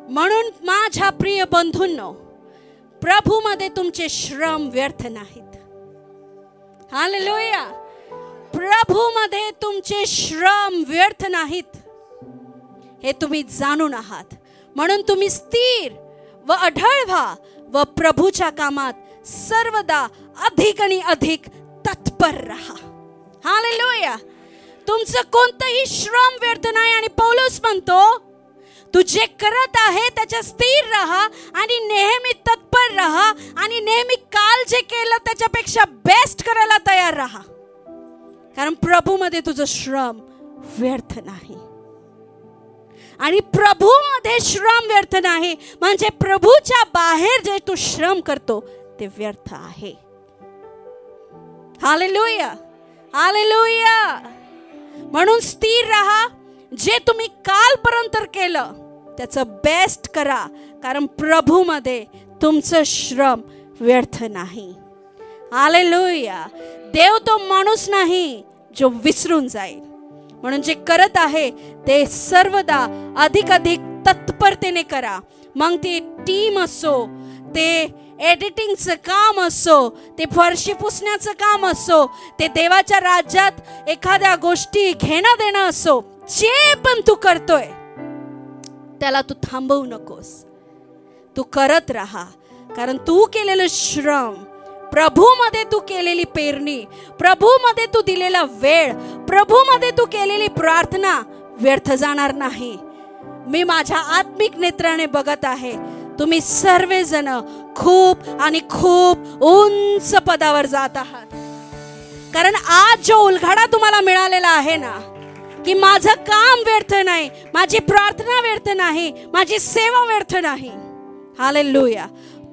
म्हणून माझ्या प्रिय बंधूंनो, प्रभूमध्ये तुमचे श्रम व्यर्थ नाहीत. हालेलुया. प्रभूमध्ये तुमचे श्रम व्यर्थ नाहीत हे तुम्ही जाणून आहात. म्हणून तुम्ही स्थिर व अढळ व्हा व प्रभूच्या कामात सर्वदा अधिक आणि अधिक तत्पर रहा. हालेलुया. तुमचं कोणतंही श्रम व्यर्थ नाही. आणि पौलुस म्हणतो, तू जे करत आहे त्याच्या स्थिर राहा आणि नेहमी तत्पर राहा आणि नेहमी काल जे केलं त्याच्यापेक्षा बेस्ट करायला तयार राहा. कारण प्रभूमध्ये तुझं श्रम व्यर्थ नाही. आणि प्रभूमध्ये श्रम व्यर्थ नाही म्हणजे प्रभूच्या बाहेर जे तू श्रम करतो ते व्यर्थ आहे. Hallelujah, hallelujah. म्हणून स्थिर राहा. जे तुम्ही कालपर्यंत केलं त्याचं बेस्ट करा, कारण प्रभूमध्ये तुमचं श्रम व्यर्थ नाही. हालेलुया. देव तो माणूस नाही जो विसरून जाईल. म्हणून जे करत आहे ते सर्वदा अधिक अधिक तत्परतेने करा. मग ते टीम असो, ते एडिटिंगचं काम असो, ते फरशी पुसण्याचं काम असो, ते देवाच्या राज्यात एखाद्या गोष्टी घेणं देणं असो, जे पण तू करतोय त्याला तू थांबवू नकोस. तू करत राहा. कारण तू केलेलं श्रम, प्रभूमध्ये तू केलेली पेरणी, प्रभूमध्ये तू दिलेला वेळ, प्रभूमध्ये तू केलेली प्रार्थना व्यर्थ जाणार नाही. मी माझ्या आत्मिक नेत्राने बघत आहे, तुम्ही सर्वजण खूप आणि खूप उंच पदावर जात आहात. कारण आज जो उलघाडा तुम्हाला मिळालेला आहे ना, की माझं काम व्यर्थ नाही, माझी प्रार्थना व्यर्थ नाही, माझी सेवा व्यर्थ नाही. हालेलुया.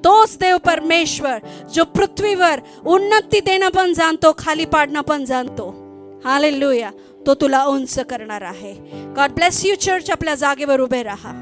तोच देव परमेश्वर जो पृथ्वीवर उन्नती देणं पण जाणतो, खाली पाडणं पण जाणतो. हालेलुया. तो तुला उंच करणार आहे. God bless you church. आपल्या जागेवर उभे राहा.